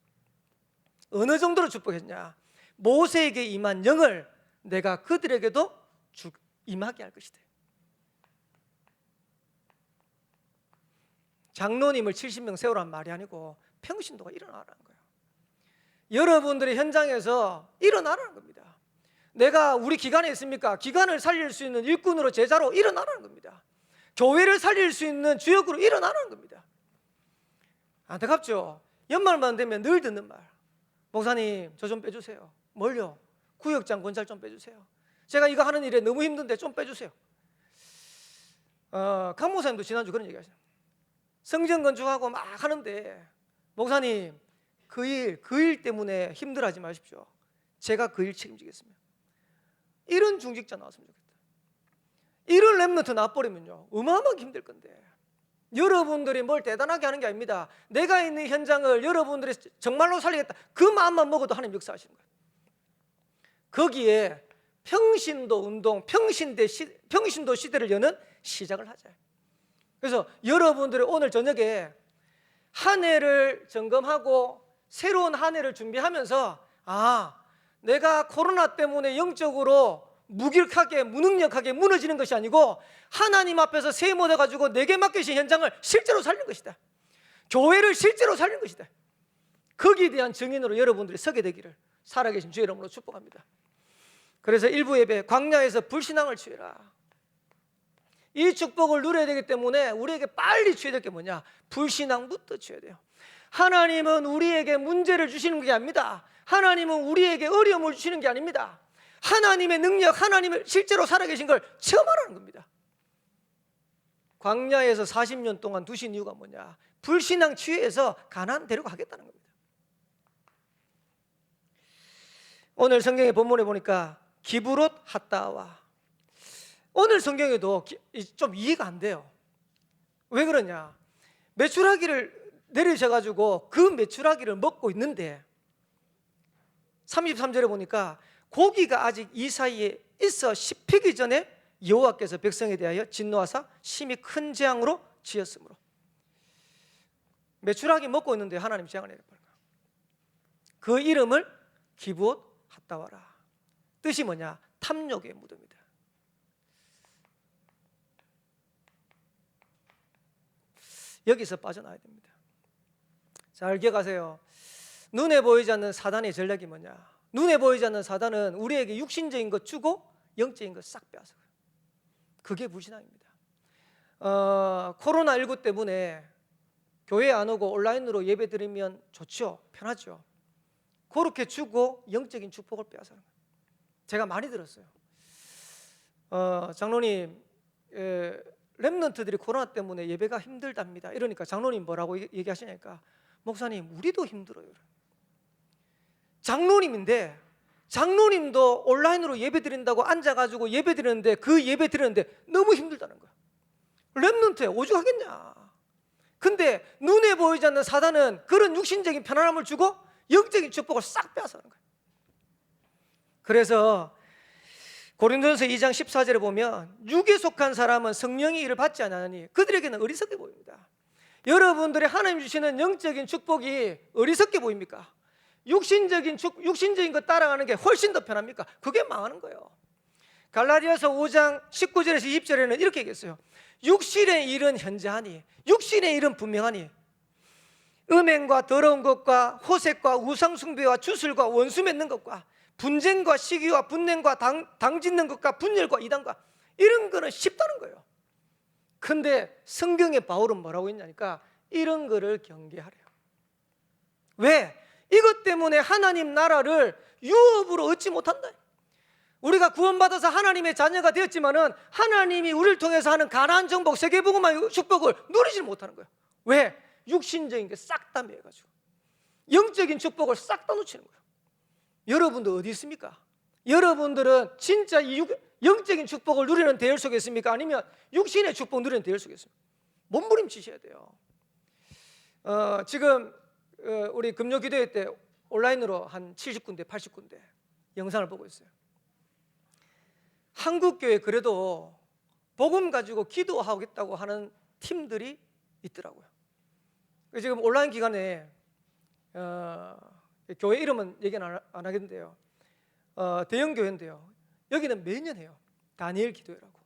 어느 정도로 축복했냐? 모세에게 임한 영을 내가 그들에게도 임하게 할 것이다. 장로님을 70명 세우라는 말이 아니고 평신도가 일어나라는 거예요. 여러분들이 현장에서 일어나라는 겁니다. 내가 우리 기관에 있습니까? 기관을 살릴 수 있는 일꾼으로 제자로 일어나라는 겁니다. 교회를 살릴 수 있는 주역으로 일어나라는 겁니다. 안타깝죠? 연말만 되면 늘 듣는 말, 목사님 저 좀 빼주세요. 뭘요? 구역장 권찰 좀 빼주세요. 제가 이거 하는 일에 너무 힘든데 좀 빼주세요. 강 목사님도 지난주 그런 얘기 하셨어요. 성전 건축하고 막 하는데 목사님 그 일 때문에 힘들어하지 마십시오. 제가 그 일 책임지겠습니다. 이런 중직자 나왔으면 좋겠다. 이런 랩런트 나와버리면요 어마어마하게 힘들 건데, 여러분들이 뭘 대단하게 하는 게 아닙니다. 내가 있는 현장을 여러분들이 정말로 살리겠다 그 마음만 먹어도 하나님 역사하시는 거예요. 거기에 평신도 운동, 평신도 시대를 여는 시작을 하자. 그래서 여러분들이 오늘 저녁에 한 해를 점검하고 새로운 한 해를 준비하면서, 내가 코로나 때문에 영적으로 무기력하게 무능력하게 무너지는 것이 아니고 하나님 앞에서 세임 얻어가지고 내게 맡기신 현장을 실제로 살린 것이다. 교회를 실제로 살린 것이다. 거기에 대한 증인으로 여러분들이 서게 되기를 살아계신 주의 이름으로 축복합니다. 그래서 일부 예배 광야에서 불신앙을 취해라. 이 축복을 누려야 되기 때문에 우리에게 빨리 취해야 될 게 뭐냐? 불신앙부터 취해야 돼요. 하나님은 우리에게 문제를 주시는 게 아닙니다. 하나님은 우리에게 어려움을 주시는 게 아닙니다. 하나님의 능력, 하나님을 실제로 살아계신 걸 체험하라는 겁니다. 광야에서 40년 동안 두신 이유가 뭐냐? 불신앙 취해서 가나안 데려가겠다는 겁니다. 오늘 성경의 본문에 보니까 기브롯 핫다와, 오늘 성경에도 좀 이해가 안 돼요. 왜 그러냐? 메추라기를 내리셔가지고 그 메추라기를 먹고 있는데 33절에 보니까 고기가 아직 이 사이에 있어 씹히기 전에 여호와께서 백성에 대하여 진노하사 심히 큰 재앙으로 지었으므로. 메추라기 먹고 있는데 하나님 재앙을 내려버린 거예요. 그 이름을 기브롯 핫다와라. 뜻이 뭐냐? 탐욕의 무덤이다. 여기서 빠져나와야 됩니다. 잘 기억하세요. 눈에 보이지 않는 사단의 전략이 뭐냐? 눈에 보이지 않는 사단은 우리에게 육신적인 것 주고 영적인 것 싹 빼앗아요. 그게 불신앙입니다. 코로나19 때문에 교회 안 오고 온라인으로 예배 드리면 좋죠. 편하죠. 그렇게 주고 영적인 축복을 빼앗아는 거예요. 제가 많이 들었어요. 장로님, 렘넌트들이 코로나 때문에 예배가 힘들답니다. 이러니까 장로님 뭐라고 얘기하시냐니까, 목사님 우리도 힘들어요. 장로님인데 장로님도 온라인으로 예배 드린다고 앉아가지고 예배 드리는데 그 예배 드리는데 너무 힘들다는 거야. 렘넌트에 오죽하겠냐. 근데 눈에 보이지 않는 사단은 그런 육신적인 편안함을 주고 영적인 축복을 싹 빼앗아는 거예요. 그래서 고린도전서 2장 14절에 보면 육에 속한 사람은 성령의 일을 받지 않으니 그들에게는 어리석게 보입니다. 여러분들의 하나님 주시는 영적인 축복이 어리석게 보입니까? 육신적인 것 따라가는 게 훨씬 더 편합니까? 그게 망하는 거예요. 갈라디아서 5장 19절에서 20절에는 이렇게 얘기했어요. 육신의 일은 현저하니, 육신의 일은 분명하니 음행과 더러운 것과 호색과 우상숭배와 주술과 원수 맺는 것과 분쟁과 시기와 분냉과 당 짓는 것과 분열과 이단과 이런 거는 쉽다는 거예요. 근데 성경에 바울은 뭐라고 했냐니까 이런 거를 경계하래요. 왜? 이것 때문에 하나님 나라를 유업으로 얻지 못한다. 우리가 구원받아서 하나님의 자녀가 되었지만은 하나님이 우리를 통해서 하는 가나안 정복, 세계복음화의 축복을 누리지 못하는 거예요. 왜? 육신적인 게 싹 다 매가지고 영적인 축복을 싹 다 놓치는 거예요. 여러분도 어디 있습니까? 여러분들은 진짜 이 영적인 축복을 누리는 대열 속에 있습니까? 아니면 육신의 축복 누리는 대열 속에 있습니까? 몸부림치셔야 돼요. 지금 우리 금요기도회 때 온라인으로 한 70군데 80군데 영상을 보고 있어요. 한국교회 그래도 복음 가지고 기도하겠다고 하는 팀들이 있더라고요. 지금 온라인 기간에 교회 이름은 얘기는 안 하겠는데요, 대형 교회인데요, 여기는 매년 해요. 다니엘 기도회라고.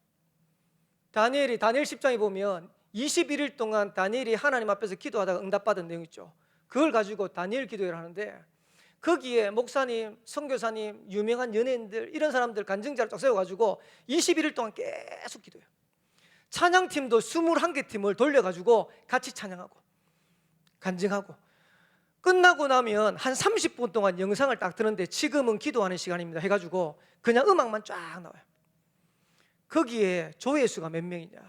다니엘 10장에 보면 21일 동안 다니엘이 하나님 앞에서 기도하다가 응답받은 내용 있죠. 그걸 가지고 다니엘 기도회를 하는데 거기에 목사님, 선교사님, 유명한 연예인들 이런 사람들 간증자를 쫙 세워가지고 21일 동안 계속 기도해요. 찬양팀도 21개 팀을 돌려가지고 같이 찬양하고 간증하고 끝나고 나면 한 30분 동안 영상을 딱 트는데 지금은 기도하는 시간입니다 해가지고 그냥 음악만 쫙 나와요. 거기에 조회수가 몇 명이냐,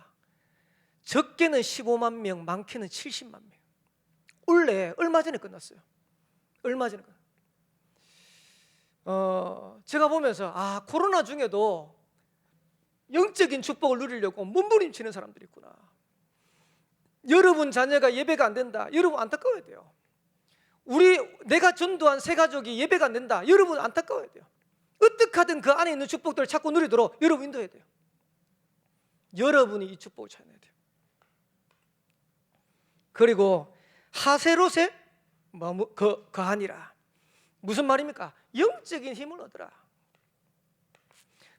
적게는 15만 명, 많게는 70만 명. 원래 얼마 전에 끝났어요. 얼마 전에 끝났어요. 제가 보면서 코로나 중에도 영적인 축복을 누리려고 몸부림치는 사람들이 있구나. 여러분 자녀가 예배가 안 된다, 여러분 안타까워야 돼요. 내가 전도한 세 가족이 예배가 안 된다, 여러분 안타까워야 돼요. 어떻게 하든 그 안에 있는 축복들을 찾고 누리도록 여러분 인도해야 돼요. 여러분이 이 축복을 찾아내야 돼요. 그리고 하세롯에 거하니라. 무슨 말입니까? 영적인 힘을 얻으라.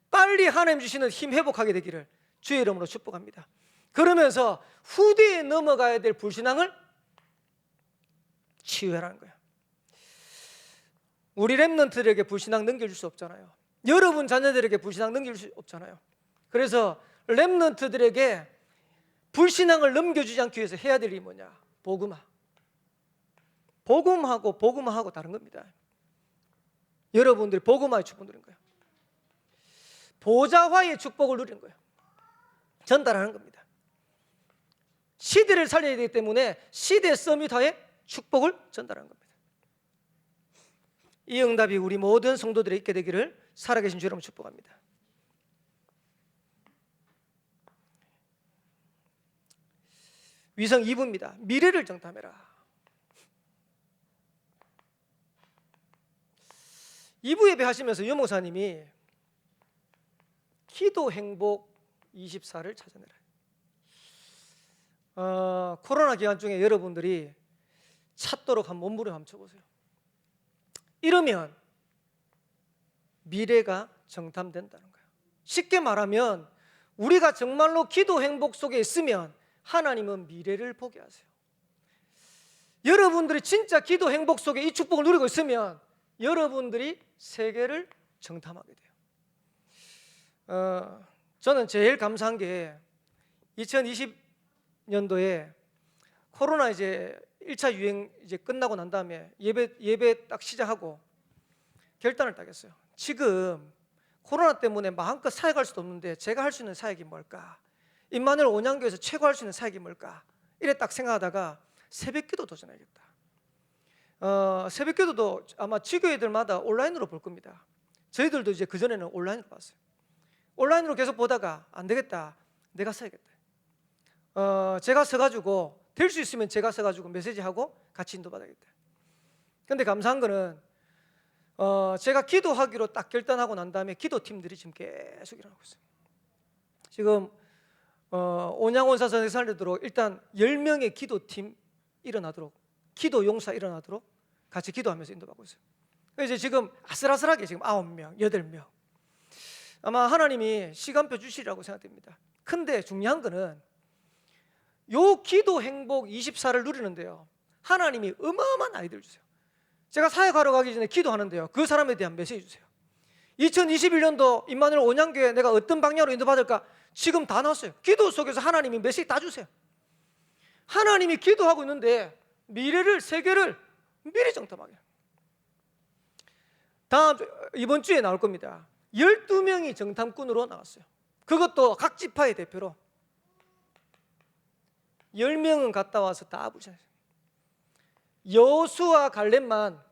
빨리 하나님 주시는 힘 회복하게 되기를 주의 이름으로 축복합니다. 그러면서 후대에 넘어가야 될 불신앙을 치유하라는 거예요. 우리 렘넌트들에게 불신앙 넘겨줄 수 없잖아요. 여러분 자녀들에게 불신앙 넘겨줄 수 없잖아요. 그래서 렘넌트들에게 불신앙을 넘겨주지 않기 위해서 해야 될 일이 뭐냐? 복음화. 복음화하고 다른 겁니다. 여러분들이 복음화의 축복을 누리는 거예요. 보좌화의 축복을 누리는 거예요. 전달하는 겁니다. 시대를 살려야 되기 때문에 시대 서밋화의 축복을 전달하는 겁니다. 이 응답이 우리 모든 성도들에 있게 되기를 살아계신 주 여러분 축복합니다. 위성 2부입니다. 미래를 정탐해라. 2부 예배 하시면서 유목사님이 기도 행복 24를 찾아내라. 코로나 기간 중에 여러분들이 찾도록 한 몸부림 한번 쳐보세요. 이러면 미래가 정탐된다는 거예요. 쉽게 말하면 우리가 정말로 기도 행복 속에 있으면 하나님은 미래를 보게 하세요. 여러분들이 진짜 기도 행복 속에 이 축복을 누리고 있으면 여러분들이 세계를 정탐하게 돼요. 저는 제일 감사한 게 2020년도에 코로나 이제 1차 유행 이제 끝나고 난 다음에 예배 딱 시작하고 결단을 딱 했어요. 지금 코로나 때문에 마음껏 사역할 수도 없는데 제가 할 수 있는 사역이 뭘까? 임마누엘 온양교에서 최고 할 수 있는 사역이 뭘까? 이래 딱 생각하다가 새벽기도 도전해야겠다. 새벽기도도 아마 지교회들마다 온라인으로 볼 겁니다. 저희들도 이제 그전에는 온라인으로 봤어요. 온라인으로 계속 보다가 안 되겠다, 내가 써야겠다. 제가 써가지고 될 수 있으면 제가 써가지고 메시지하고 같이 인도받아야겠다. 근데 감사한 거는 제가 기도하기로 딱 결단하고 난 다음에 기도팀들이 지금 계속 일어나고 있어요. 지금 온양원사선에 살리도록 일단 10명의 기도팀 일어나도록, 기도 용사 일어나도록 같이 기도하면서 인도받고 있어요. 이제 지금 아슬아슬하게 지금 9명, 8명. 아마 하나님이 시간표 주시리라고 생각됩니다. 근데 중요한 거는 요 기도 행복 24를 누리는데요, 하나님이 어마어마한 아이디어를 주세요. 제가 사역하러 가기 전에 기도하는데요, 그 사람에 대한 메시지 주세요. 2021년도 임마누엘 온양교회 내가 어떤 방향으로 인도받을까 지금 다 나왔어요. 기도 속에서 하나님이 메시지 다 주세요. 하나님이 기도하고 있는데 미래를, 세계를 미리 정탐하게. 다음 이번 주에 나올 겁니다. 12명이 정탐꾼으로 나왔어요. 그것도 각 지파의 대표로 10명은 갔다 와서 다 부셔요. 여호수아 갈렙만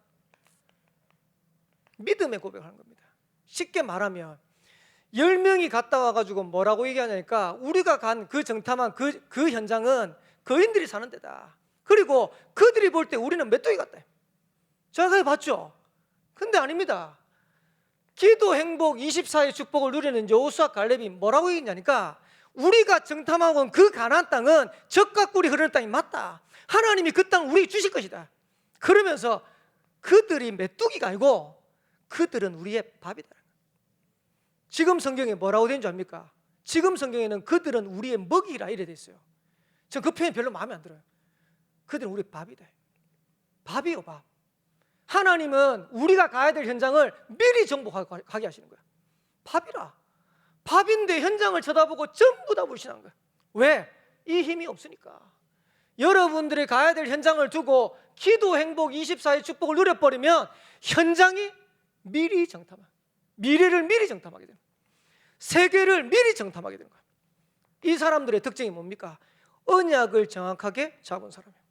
믿음의 고백을 하는 겁니다. 쉽게 말하면 10명이 갔다 와가지고 뭐라고 얘기하냐니까, 우리가 간 그 정탐한 그 현장은 거인들이 사는 데다. 그리고 그들이 볼 때 우리는 메뚜기 같다. 정확하게 봤죠? 근데 아닙니다. 기도 행복 24의 축복을 누리는 여호수아 갈렙이 뭐라고 얘기했냐니까, 우리가 정탐하고 온 그 가나안 땅은 적과 꿀이 흐르는 땅이 맞다. 하나님이 그 땅을 우리에게 주실 것이다. 그러면서 그들이 메뚜기가 아니고 그들은 우리의 밥이다. 지금 성경에 뭐라고 된 줄 압니까? 지금 성경에는 그들은 우리의 먹이라 이래 돼 있어요. 전 그 표현이 별로 마음에 안 들어요. 그들은 우리의 밥이다. 밥이요, 밥. 하나님은 우리가 가야 될 현장을 미리 정복하게 하시는 거야. 밥이라. 밥인데 현장을 쳐다보고 전부 다 불신한 거야. 왜? 이 힘이 없으니까. 여러분들이 가야 될 현장을 두고 기도 행복 24의 축복을 누려버리면 현장이 미리 정탐하게, 미래를 미리 정탐하게 되는 거야. 세계를 미리 정탐하게 되는 거야. 이 사람들의 특징이 뭡니까? 언약을 정확하게 잡은 사람이에요.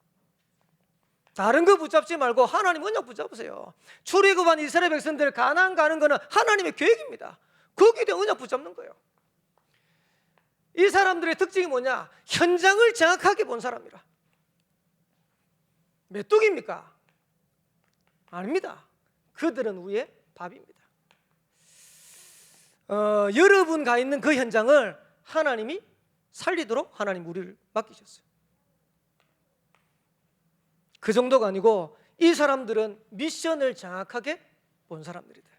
다른 거 붙잡지 말고 하나님 언약 붙잡으세요. 출애굽한 이스라엘 백성들 가나안 가는 거는 하나님의 계획입니다. 거기에 대한 언약 붙잡는 거예요. 이 사람들의 특징이 뭐냐? 현장을 정확하게 본 사람이라. 메뚜기입니까? 아닙니다. 그들은 우리의 밥입니다. 여러분 가 있는 그 현장을 하나님이 살리도록 하나님 우리를 맡기셨어요. 그 정도가 아니고 이 사람들은 미션을 정확하게 본 사람들이다.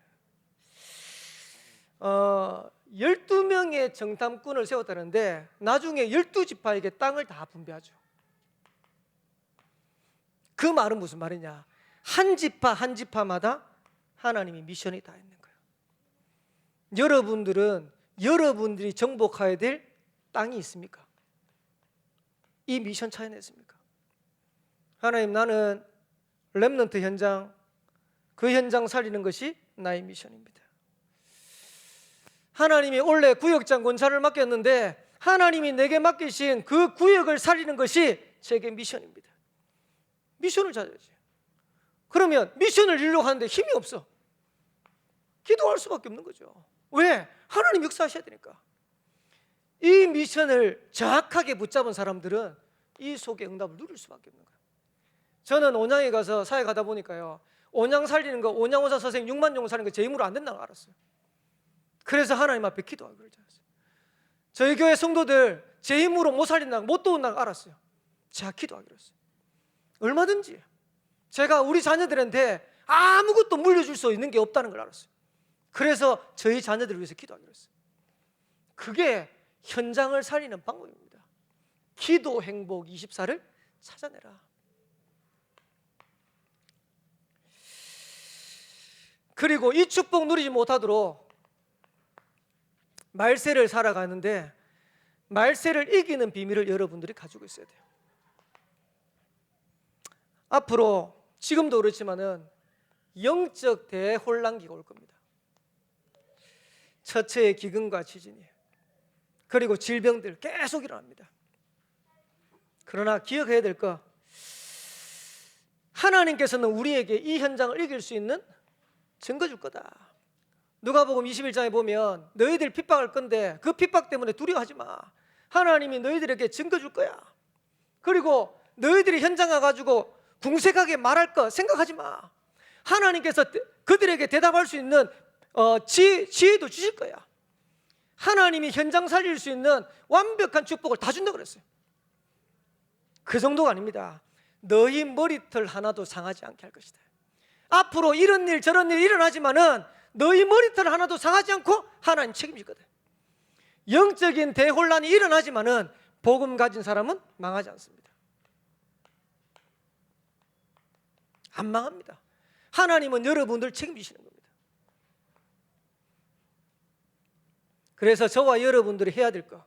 12명의 정탐꾼을 세웠다는데 나중에 12지파에게 땅을 다 분배하죠. 그 말은 무슨 말이냐? 한 지파 한 지파마다 하나님이 미션이 다 있는 거예요. 여러분들이 정복해야 될 땅이 있습니까? 이 미션 차이냈습니까? 하나님, 나는 렘넌트 현장, 그 현장 살리는 것이 나의 미션입니다. 하나님이 원래 구역장 권사를 맡겼는데 하나님이 내게 맡기신 그 구역을 살리는 것이 제게 미션입니다. 미션을 찾아야지. 그러면 미션을 이루려고 하는데 힘이 없어. 기도할 수밖에 없는 거죠. 왜? 하나님 역사하셔야 되니까. 이 미션을 정확하게 붙잡은 사람들은 이 속에 응답을 누릴 수밖에 없는 거예요. 저는 온양에 가서 사역하다 보니까요, 온양 살리는 거, 온양원사 선생님 6만 종 살리는 거 제 힘으로 안 된다는 걸 알았어요. 그래서 하나님 앞에 기도하고 그러지 않았어요. 저희 교회 성도들 제 힘으로 못 살린다는 거, 못 도운다는 걸 알았어요. 제가 기도하기로 했어요. 얼마든지 제가 우리 자녀들한테 아무것도 물려줄 수 있는 게 없다는 걸 알았어요. 그래서 저희 자녀들을 위해서 기도하기로 했어요. 그게 현장을 살리는 방법입니다. 기도 행복 24를 찾아내라. 그리고 이 축복 누리지 못하도록 말세를 살아가는데 말세를 이기는 비밀을 여러분들이 가지고 있어야 돼요. 앞으로 지금도 그렇지만은 영적 대혼란기가 올 겁니다. 처처의 기근과 지진이, 그리고 질병들 계속 일어납니다. 그러나 기억해야 될 거, 하나님께서는 우리에게 이 현장을 이길 수 있는 증거 줄 거다. 누가복음 21장에 보면 너희들 핍박할 건데 그 핍박 때문에 두려워하지 마. 하나님이 너희들에게 증거 줄 거야. 그리고 너희들이 현장 가가지고 궁색하게 말할 거 생각하지 마. 하나님께서 그들에게 대답할 수 있는 지혜도 주실 거야. 하나님이 현장 살릴 수 있는 완벽한 축복을 다 준다고 그랬어요. 그 정도가 아닙니다. 너희 머리털 하나도 상하지 않게 할 것이다. 앞으로 이런 일 저런 일 일어나지만은 너희 머리털 하나도 상하지 않고 하나님 책임질 거다. 영적인 대혼란이 일어나지만은 복음 가진 사람은 망하지 않습니다. 안 망합니다. 하나님은 여러분들 책임지시는 겁니다. 그래서 저와 여러분들이 해야 될 거,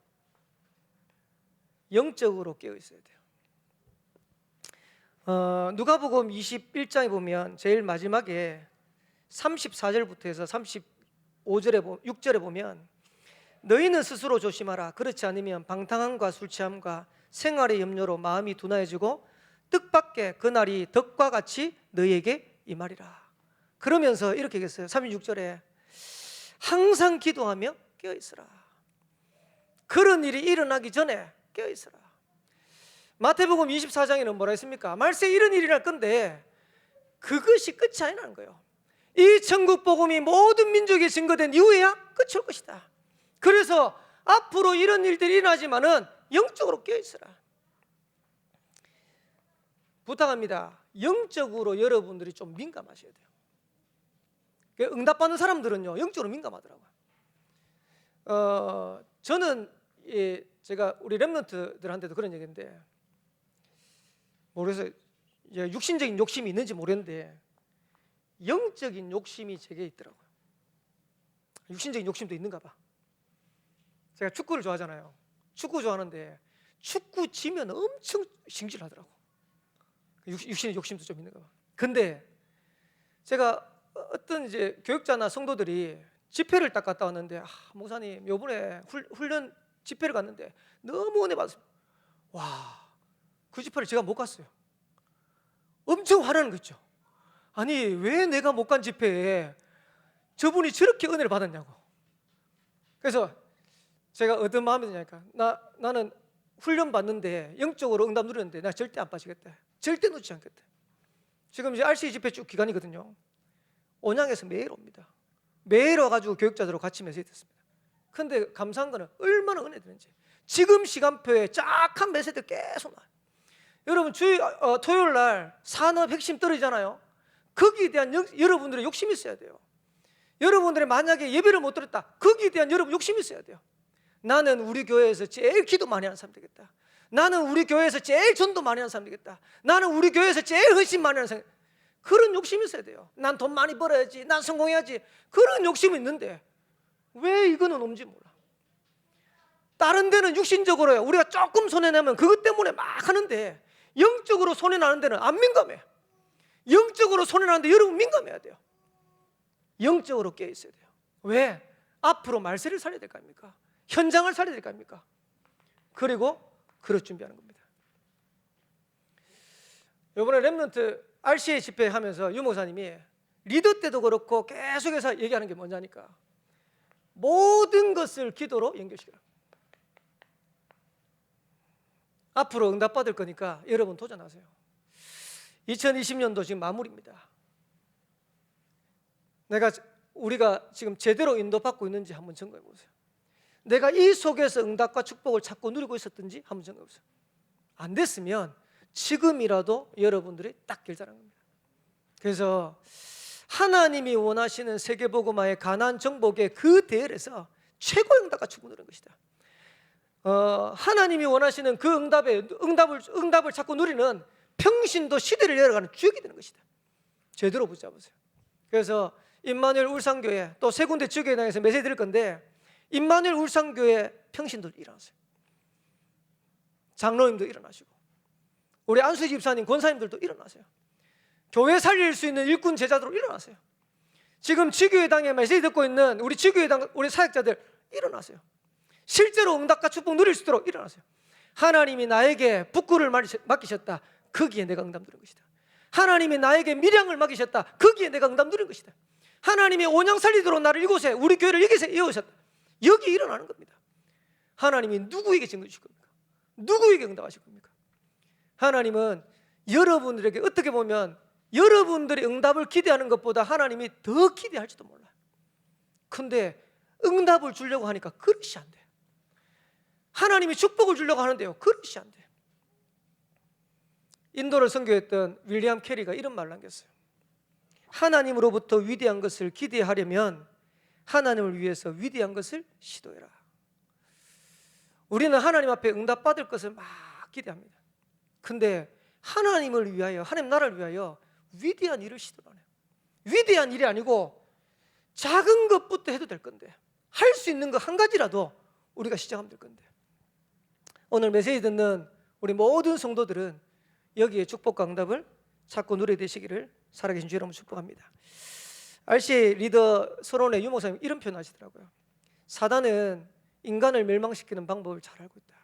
영적으로 깨어 있어야 돼요. 누가복음 21장에 보면 제일 마지막에 34절부터 해서 6절에 보면 너희는 스스로 조심하라. 그렇지 않으면 방탕함과 술 취함과 생활의 염려로 마음이 둔하여지고 뜻밖의 그날이 덕과 같이 너희에게 임하리라. 그러면서 이렇게 얘기했어요. 36절에 항상 기도하며 깨어있으라. 그런 일이 일어나기 전에 깨어있으라. 마태복음 24장에는 뭐라 했습니까? 말세 이런 일이 날 건데 그것이 끝이 아니라는 거예요. 이 천국 복음이 모든 민족에 증거된 이후에야 끝이 올 것이다. 그래서 앞으로 이런 일들이 일어나지만은 영적으로 깨어있으라. 부탁합니다. 영적으로 여러분들이 좀 민감하셔야 돼요. 응답받는 사람들은요 영적으로 민감하더라고요. 저는 제가 우리 렘넌트들한테도 그런 얘기인데, 모르겠어요. 육신적인 욕심이 있는지 모르겠는데 영적인 욕심이 제게 있더라고요. 육신적인 욕심도 있는가 봐. 제가 축구를 좋아하잖아요. 축구 좋아하는데 축구 지면 엄청 승질하더라고. 육신의 욕심도 좀 있는가 봐. 근데 제가 어떤 이제 교육자나 성도들이 집회를 딱 갔다 왔는데, 목사님 요번에 훈련 집회를 갔는데 너무 은혜 받았어요. 와, 그 집회를 제가 못 갔어요. 엄청 화나는 거 있죠. 아니 왜 내가 못 간 집회에 저분이 저렇게 은혜를 받았냐고. 그래서 제가 어떤 마음이 드냐니까, 나는 훈련 받는데 영적으로 응답 누리는데 나 절대 안 빠지겠다. 절대 놓지 않겠다. 지금 이제 RC 집회 쭉 기간이거든요. 온양에서 매일 옵니다. 매일 와가지고 교육자들하고 같이 메시지 듣습니다. 근데 감사한 거는 얼마나 은혜 되는지, 지금 시간표에 쫙한 메시지들 계속 나와요. 여러분 토요일 날 산업 핵심 떨어지잖아요. 거기에 대한 여러분들의 욕심이 있어야 돼요. 여러분들이 만약에 예배를 못 드렸다, 거기에 대한 여러분 욕심이 있어야 돼요. 나는 우리 교회에서 제일 기도 많이 하는 사람 되겠다. 나는 우리 교회에서 제일 전도 많이 하는 사람 되겠다. 나는 우리 교회에서 제일 헌신 많이 하는 사람. 그런 욕심이 있어야 돼요. 난 돈 많이 벌어야지, 난 성공해야지. 그런 욕심이 있는데 왜 이거는 없는지 몰라. 다른 데는 육신적으로요, 우리가 조금 손해내면 그것 때문에 막 하는데 영적으로 손해나는 데는 안 민감해. 영적으로 손해나는데 여러분 민감해야 돼요. 영적으로 깨어있어야 돼요. 왜? 앞으로 말세를 살려야 될 거 아닙니까? 현장을 살려야 될 거 아닙니까? 그리고 그릇 준비하는 겁니다. 이번에 렘넌트 RCA 집회하면서 유 목사님이 리더 때도 그렇고 계속해서 얘기하는 게 뭐냐니까, 모든 것을 기도로 연결시켜라. 앞으로 응답받을 거니까 여러분 도전하세요. 2020년도 지금 마무리입니다. 우리가 지금 제대로 인도받고 있는지 한번 점검해 보세요. 내가 이 속에서 응답과 축복을 찾고 누리고 있었던지 한번 점검해 보세요. 안 됐으면 지금이라도 여러분들이 딱 결단하는 겁니다. 그래서 하나님이 원하시는 세계복음화의 가나안 정복의 그 대열에서 최고 응답과 축복을 누리는 것이다. 하나님이 원하시는 그 응답을 찾고 누리는 평신도 시대를 열어가는 주역이 되는 것이다. 제대로 붙잡으세요. 그래서 임마누엘 울산교회 또 세 군데 지역회당에서 메시지 드릴 건데, 임마누엘 울산교회 평신도 일어나세요. 장로님도 일어나시고 우리 안수희 집사님 권사님들도 일어나세요. 교회 살릴 수 있는 일꾼 제자들로 일어나세요. 지금 지교회당에 메시지 듣고 있는 우리 지교회당 우리 사역자들 일어나세요. 실제로 응답과 축복 누릴 수 있도록 일어나세요. 하나님이 나에게 북구를 맡기셨다. 거기에 내가 응답 누린 것이다. 하나님이 나에게 밀양을 맡기셨다. 거기에 내가 응답 누린 것이다. 하나님이 온양 살리도록 나를 이곳에 우리 교회를 여기서 이어오셨다. 여기 일어나는 겁니다. 하나님이 누구에게 증거 주실 겁니까? 누구에게 응답하실 겁니까? 하나님은 여러분들에게 어떻게 보면 여러분들이 응답을 기대하는 것보다 하나님이 더 기대할지도 몰라요. 근데 응답을 주려고 하니까 그릇이 안 돼요. 하나님이 축복을 주려고 하는데요, 그릇이 안 돼요. 인도를 선교했던 윌리엄 캐리가 이런 말을 남겼어요. 하나님으로부터 위대한 것을 기대하려면 하나님을 위해서 위대한 것을 시도해라. 우리는 하나님 앞에 응답받을 것을 막 기대합니다. 근데 하나님을 위하여, 하나님 나라를 위하여 위대한 일을 시도를 안 해요. 위대한 일이 아니고 작은 것부터 해도 될 건데, 할 수 있는 거 한 가지라도 우리가 시작하면 될 건데, 오늘 메시지 듣는 우리 모든 성도들은 여기에 축복과 응답을 찾고 누려되시기를 살아계신 주 여러분 축복합니다. RCA 리더 서론의 유 목사님 이런 표현 하시더라고요. 사단은 인간을 멸망시키는 방법을 잘 알고 있다.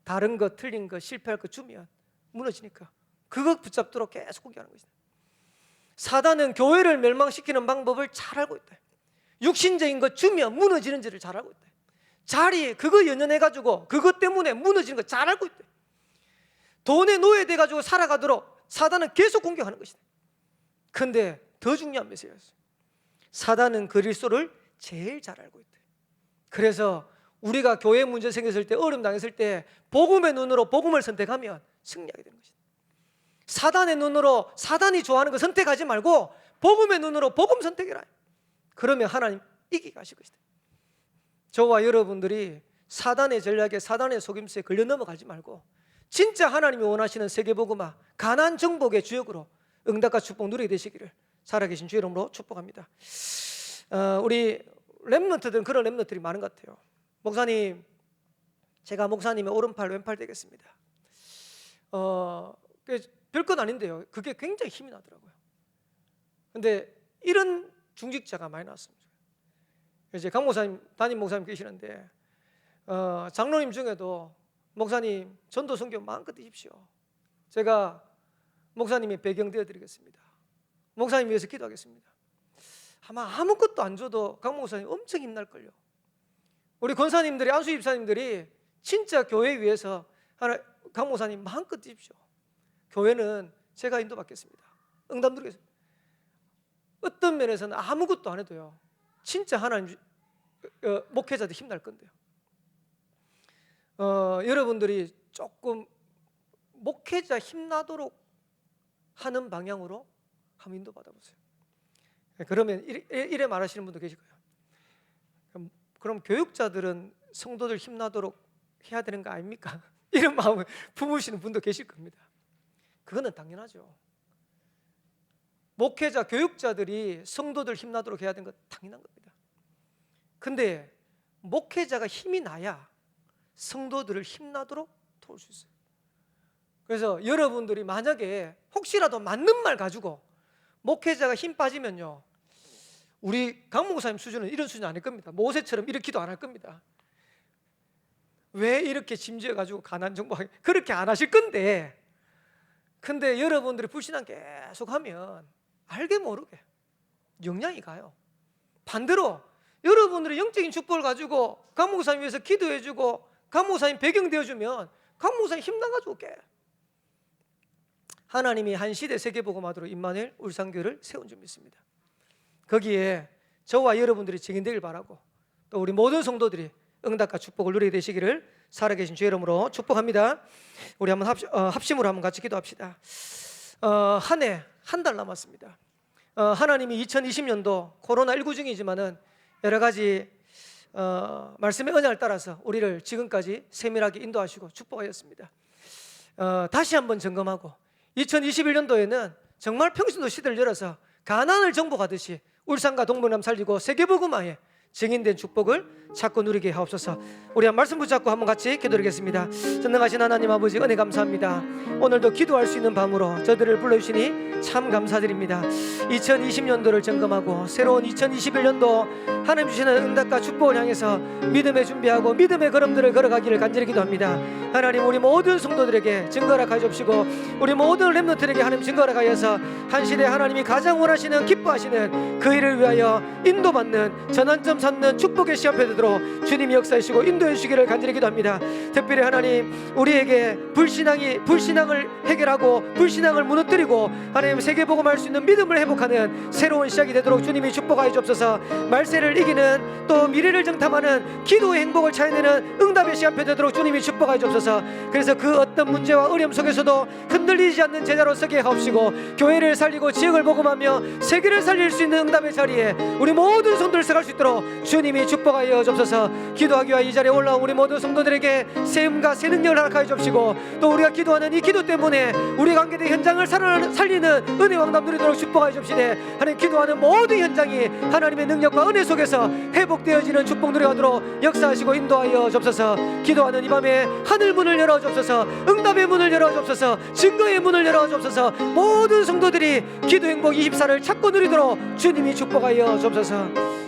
다른 것, 틀린 것, 실패할 것 주면 무너지니까 그것 붙잡도록 계속 공격하는 것이다. 사단은 교회를 멸망시키는 방법을 잘 알고 있다. 육신적인 것 주면 무너지는지를 잘 알고 있다. 자리에 그거 연연해가지고 그것 때문에 무너지는 거 잘 알고 있다. 돈에 노예돼가지고 살아가도록 사단은 계속 공격하는 것이다. 근데 더 중요한 메시지였어요. 사단은 그 일소를 제일 잘 알고 있다. 그래서 우리가 교회 문제 생겼을 때, 어려움 당했을 때 복음의 눈으로 복음을 선택하면 승리하게 되는 것이다. 사단의 눈으로 사단이 좋아하는 거 선택하지 말고 복음의 눈으로 복음 선택해라. 그러면 하나님 이기게 하실 것이다. 저와 여러분들이 사단의 전략에, 사단의 속임수에 걸려 넘어가지 말고 진짜 하나님이 원하시는 세계복음화, 가나안 정복의 주역으로 응답과 축복 누리게 되시기를 살아계신 주 이름으로 축복합니다. 우리 렘넌트들은 그런 렘넌트들이 많은 것 같아요. 목사님, 제가 목사님의 오른팔 왼팔 되겠습니다. 별건 아닌데요, 그게 굉장히 힘이 나더라고요. 근데 이런 중직자가 많이 나왔습니다. 이제 강 목사님, 담임 목사님 계시는데 장로님 중에도 목사님 전도 선교 마음껏 드십시오. 제가 목사님의 배경 되어드리겠습니다. 목사님 위해서 기도하겠습니다. 아마 아무것도 안 줘도 강 목사님 엄청 힘날걸요. 우리 권사님들이, 안수 집사님들이 진짜 교회 위해서 강 목사님 마음껏 드십시오. 교회는 제가 인도받겠습니다. 응답 누리겠습니다. 어떤 면에서는 아무것도 안 해도요, 진짜 하나님 목회자들 힘날 건데요. 여러분들이 조금 목회자 힘나도록 하는 방향으로 한번 인도 받아보세요. 그러면 이래 말하시는 분도 계실 거예요. 그럼 교육자들은 성도들 힘나도록 해야 되는 거 아닙니까? 이런 마음을 품으시는 분도 계실 겁니다. 그거는 당연하죠. 목회자, 교육자들이 성도들 힘나도록 해야 되는 건 당연한 겁니다. 근데 목회자가 힘이 나야 성도들을 힘나도록 도울 수 있어요. 그래서 여러분들이 만약에 혹시라도 맞는 말 가지고 목회자가 힘 빠지면요, 우리 강 목사님 수준은 이런 수준이 아닐 겁니다. 모세처럼 이렇게 기도 안 할 겁니다. 왜 이렇게 짐지어 가지고 가난 정복하게, 그렇게 안 하실 건데, 근데 여러분들이 불신앙 계속 하면 알게 모르게 영향이 가요. 반대로 여러분들이 영적인 축복을 가지고 강 목사님 위해서 기도해주고 강 목사님 배경 되어주면 강 목사님 힘나가지고 깨. 하나님이 한 시대 세계복음화도로 임마누엘 울산교회를 세운 줄 믿습니다. 거기에 저와 여러분들이 증인되길 바라고, 또 우리 모든 성도들이 응답과 축복을 누리게 되시기를 살아계신 주의 이름으로 축복합니다. 우리 한번 합심으로 한번 같이 기도합시다. 한 해 한 달 남았습니다. 하나님이 2020년도 코로나19 중이지만은 여러 가지 말씀의 언약을 따라서 우리를 지금까지 세밀하게 인도하시고 축복하셨습니다. 다시 한번 점검하고 2021년도에는 정말 평신도 시대를 열어서 가나안을 정복하듯이 울산과 동북남 살리고 세계복음화에 증인된 축복을 찾고 누리게 하옵소서. 우리 한 말씀 붙잡고 한번 같이 기도드리겠습니다. 전능하신 하나님 아버지, 은혜 감사합니다. 오늘도 기도할 수 있는 밤으로 저들을 불러주시니 참 감사드립니다. 2020년도를 점검하고 새로운 2021년도 하나님 주시는 응답과 축복을 향해서 믿음의 준비하고 믿음의 걸음들을 걸어가기를 간절히 기도합니다. 하나님, 우리 모든 성도들에게 증거라 하시옵시고 우리 모든 렘넌트들에게 하나님 증거라 하여서 한 시대 하나님이 가장 원하시는 기뻐하시는 그 일을 위하여 인도받는 전환점 삼는 축복의 시간표 되도록 주님이 역사하시고 인도해 주시기를 간절히 기도합니다. 특별히 하나님, 우리에게 불신앙을 해결하고 불신앙을 무너뜨리고 하나님 세계복음할 수 있는 믿음을 회복하는 새로운 시작이 되도록 주님이 축복하여 주옵소서. 말세를 이기는 또 미래를 정탐하는 기도의 행복을 찾아내는 응답의 시간표 되도록 주님이 축복하여 주옵소서. 그래서 그 어떤 문제와 어려움 속에서도 흔들리지 않는 제자로 서게 하옵시고 교회를 살리고 지역을 복음하며 세계를 살릴 수 있는 응답의 자리에 우리 모든 성도들 서갈 수 있도록 주님이 축복하여 주옵소서. 기도하기 위해 이 자리에 올라온 우리 모든 성도들에게 세움과 새 능력을 허락하여 주옵시고 또 우리가 기도하는 이 기도 때문에 우리 관계된 현장을 살리는 은혜 왕답 누리도록 축복하여 주옵시되 하나님, 기도하는 모든 현장이 하나님의 능력과 은혜 속에서 회복되어지는 축복 누려가도록 역사하시고 인도하여 주옵소서. 기도하는 이 밤에 하늘 문을 열어 주옵소서. 응답의 문을 열어 주옵소서. 증거의 문을 열어 주옵소서. 모든 성도들이 기도 행복 24를 찾고 누리도록 주님이 축복하여 주옵소서.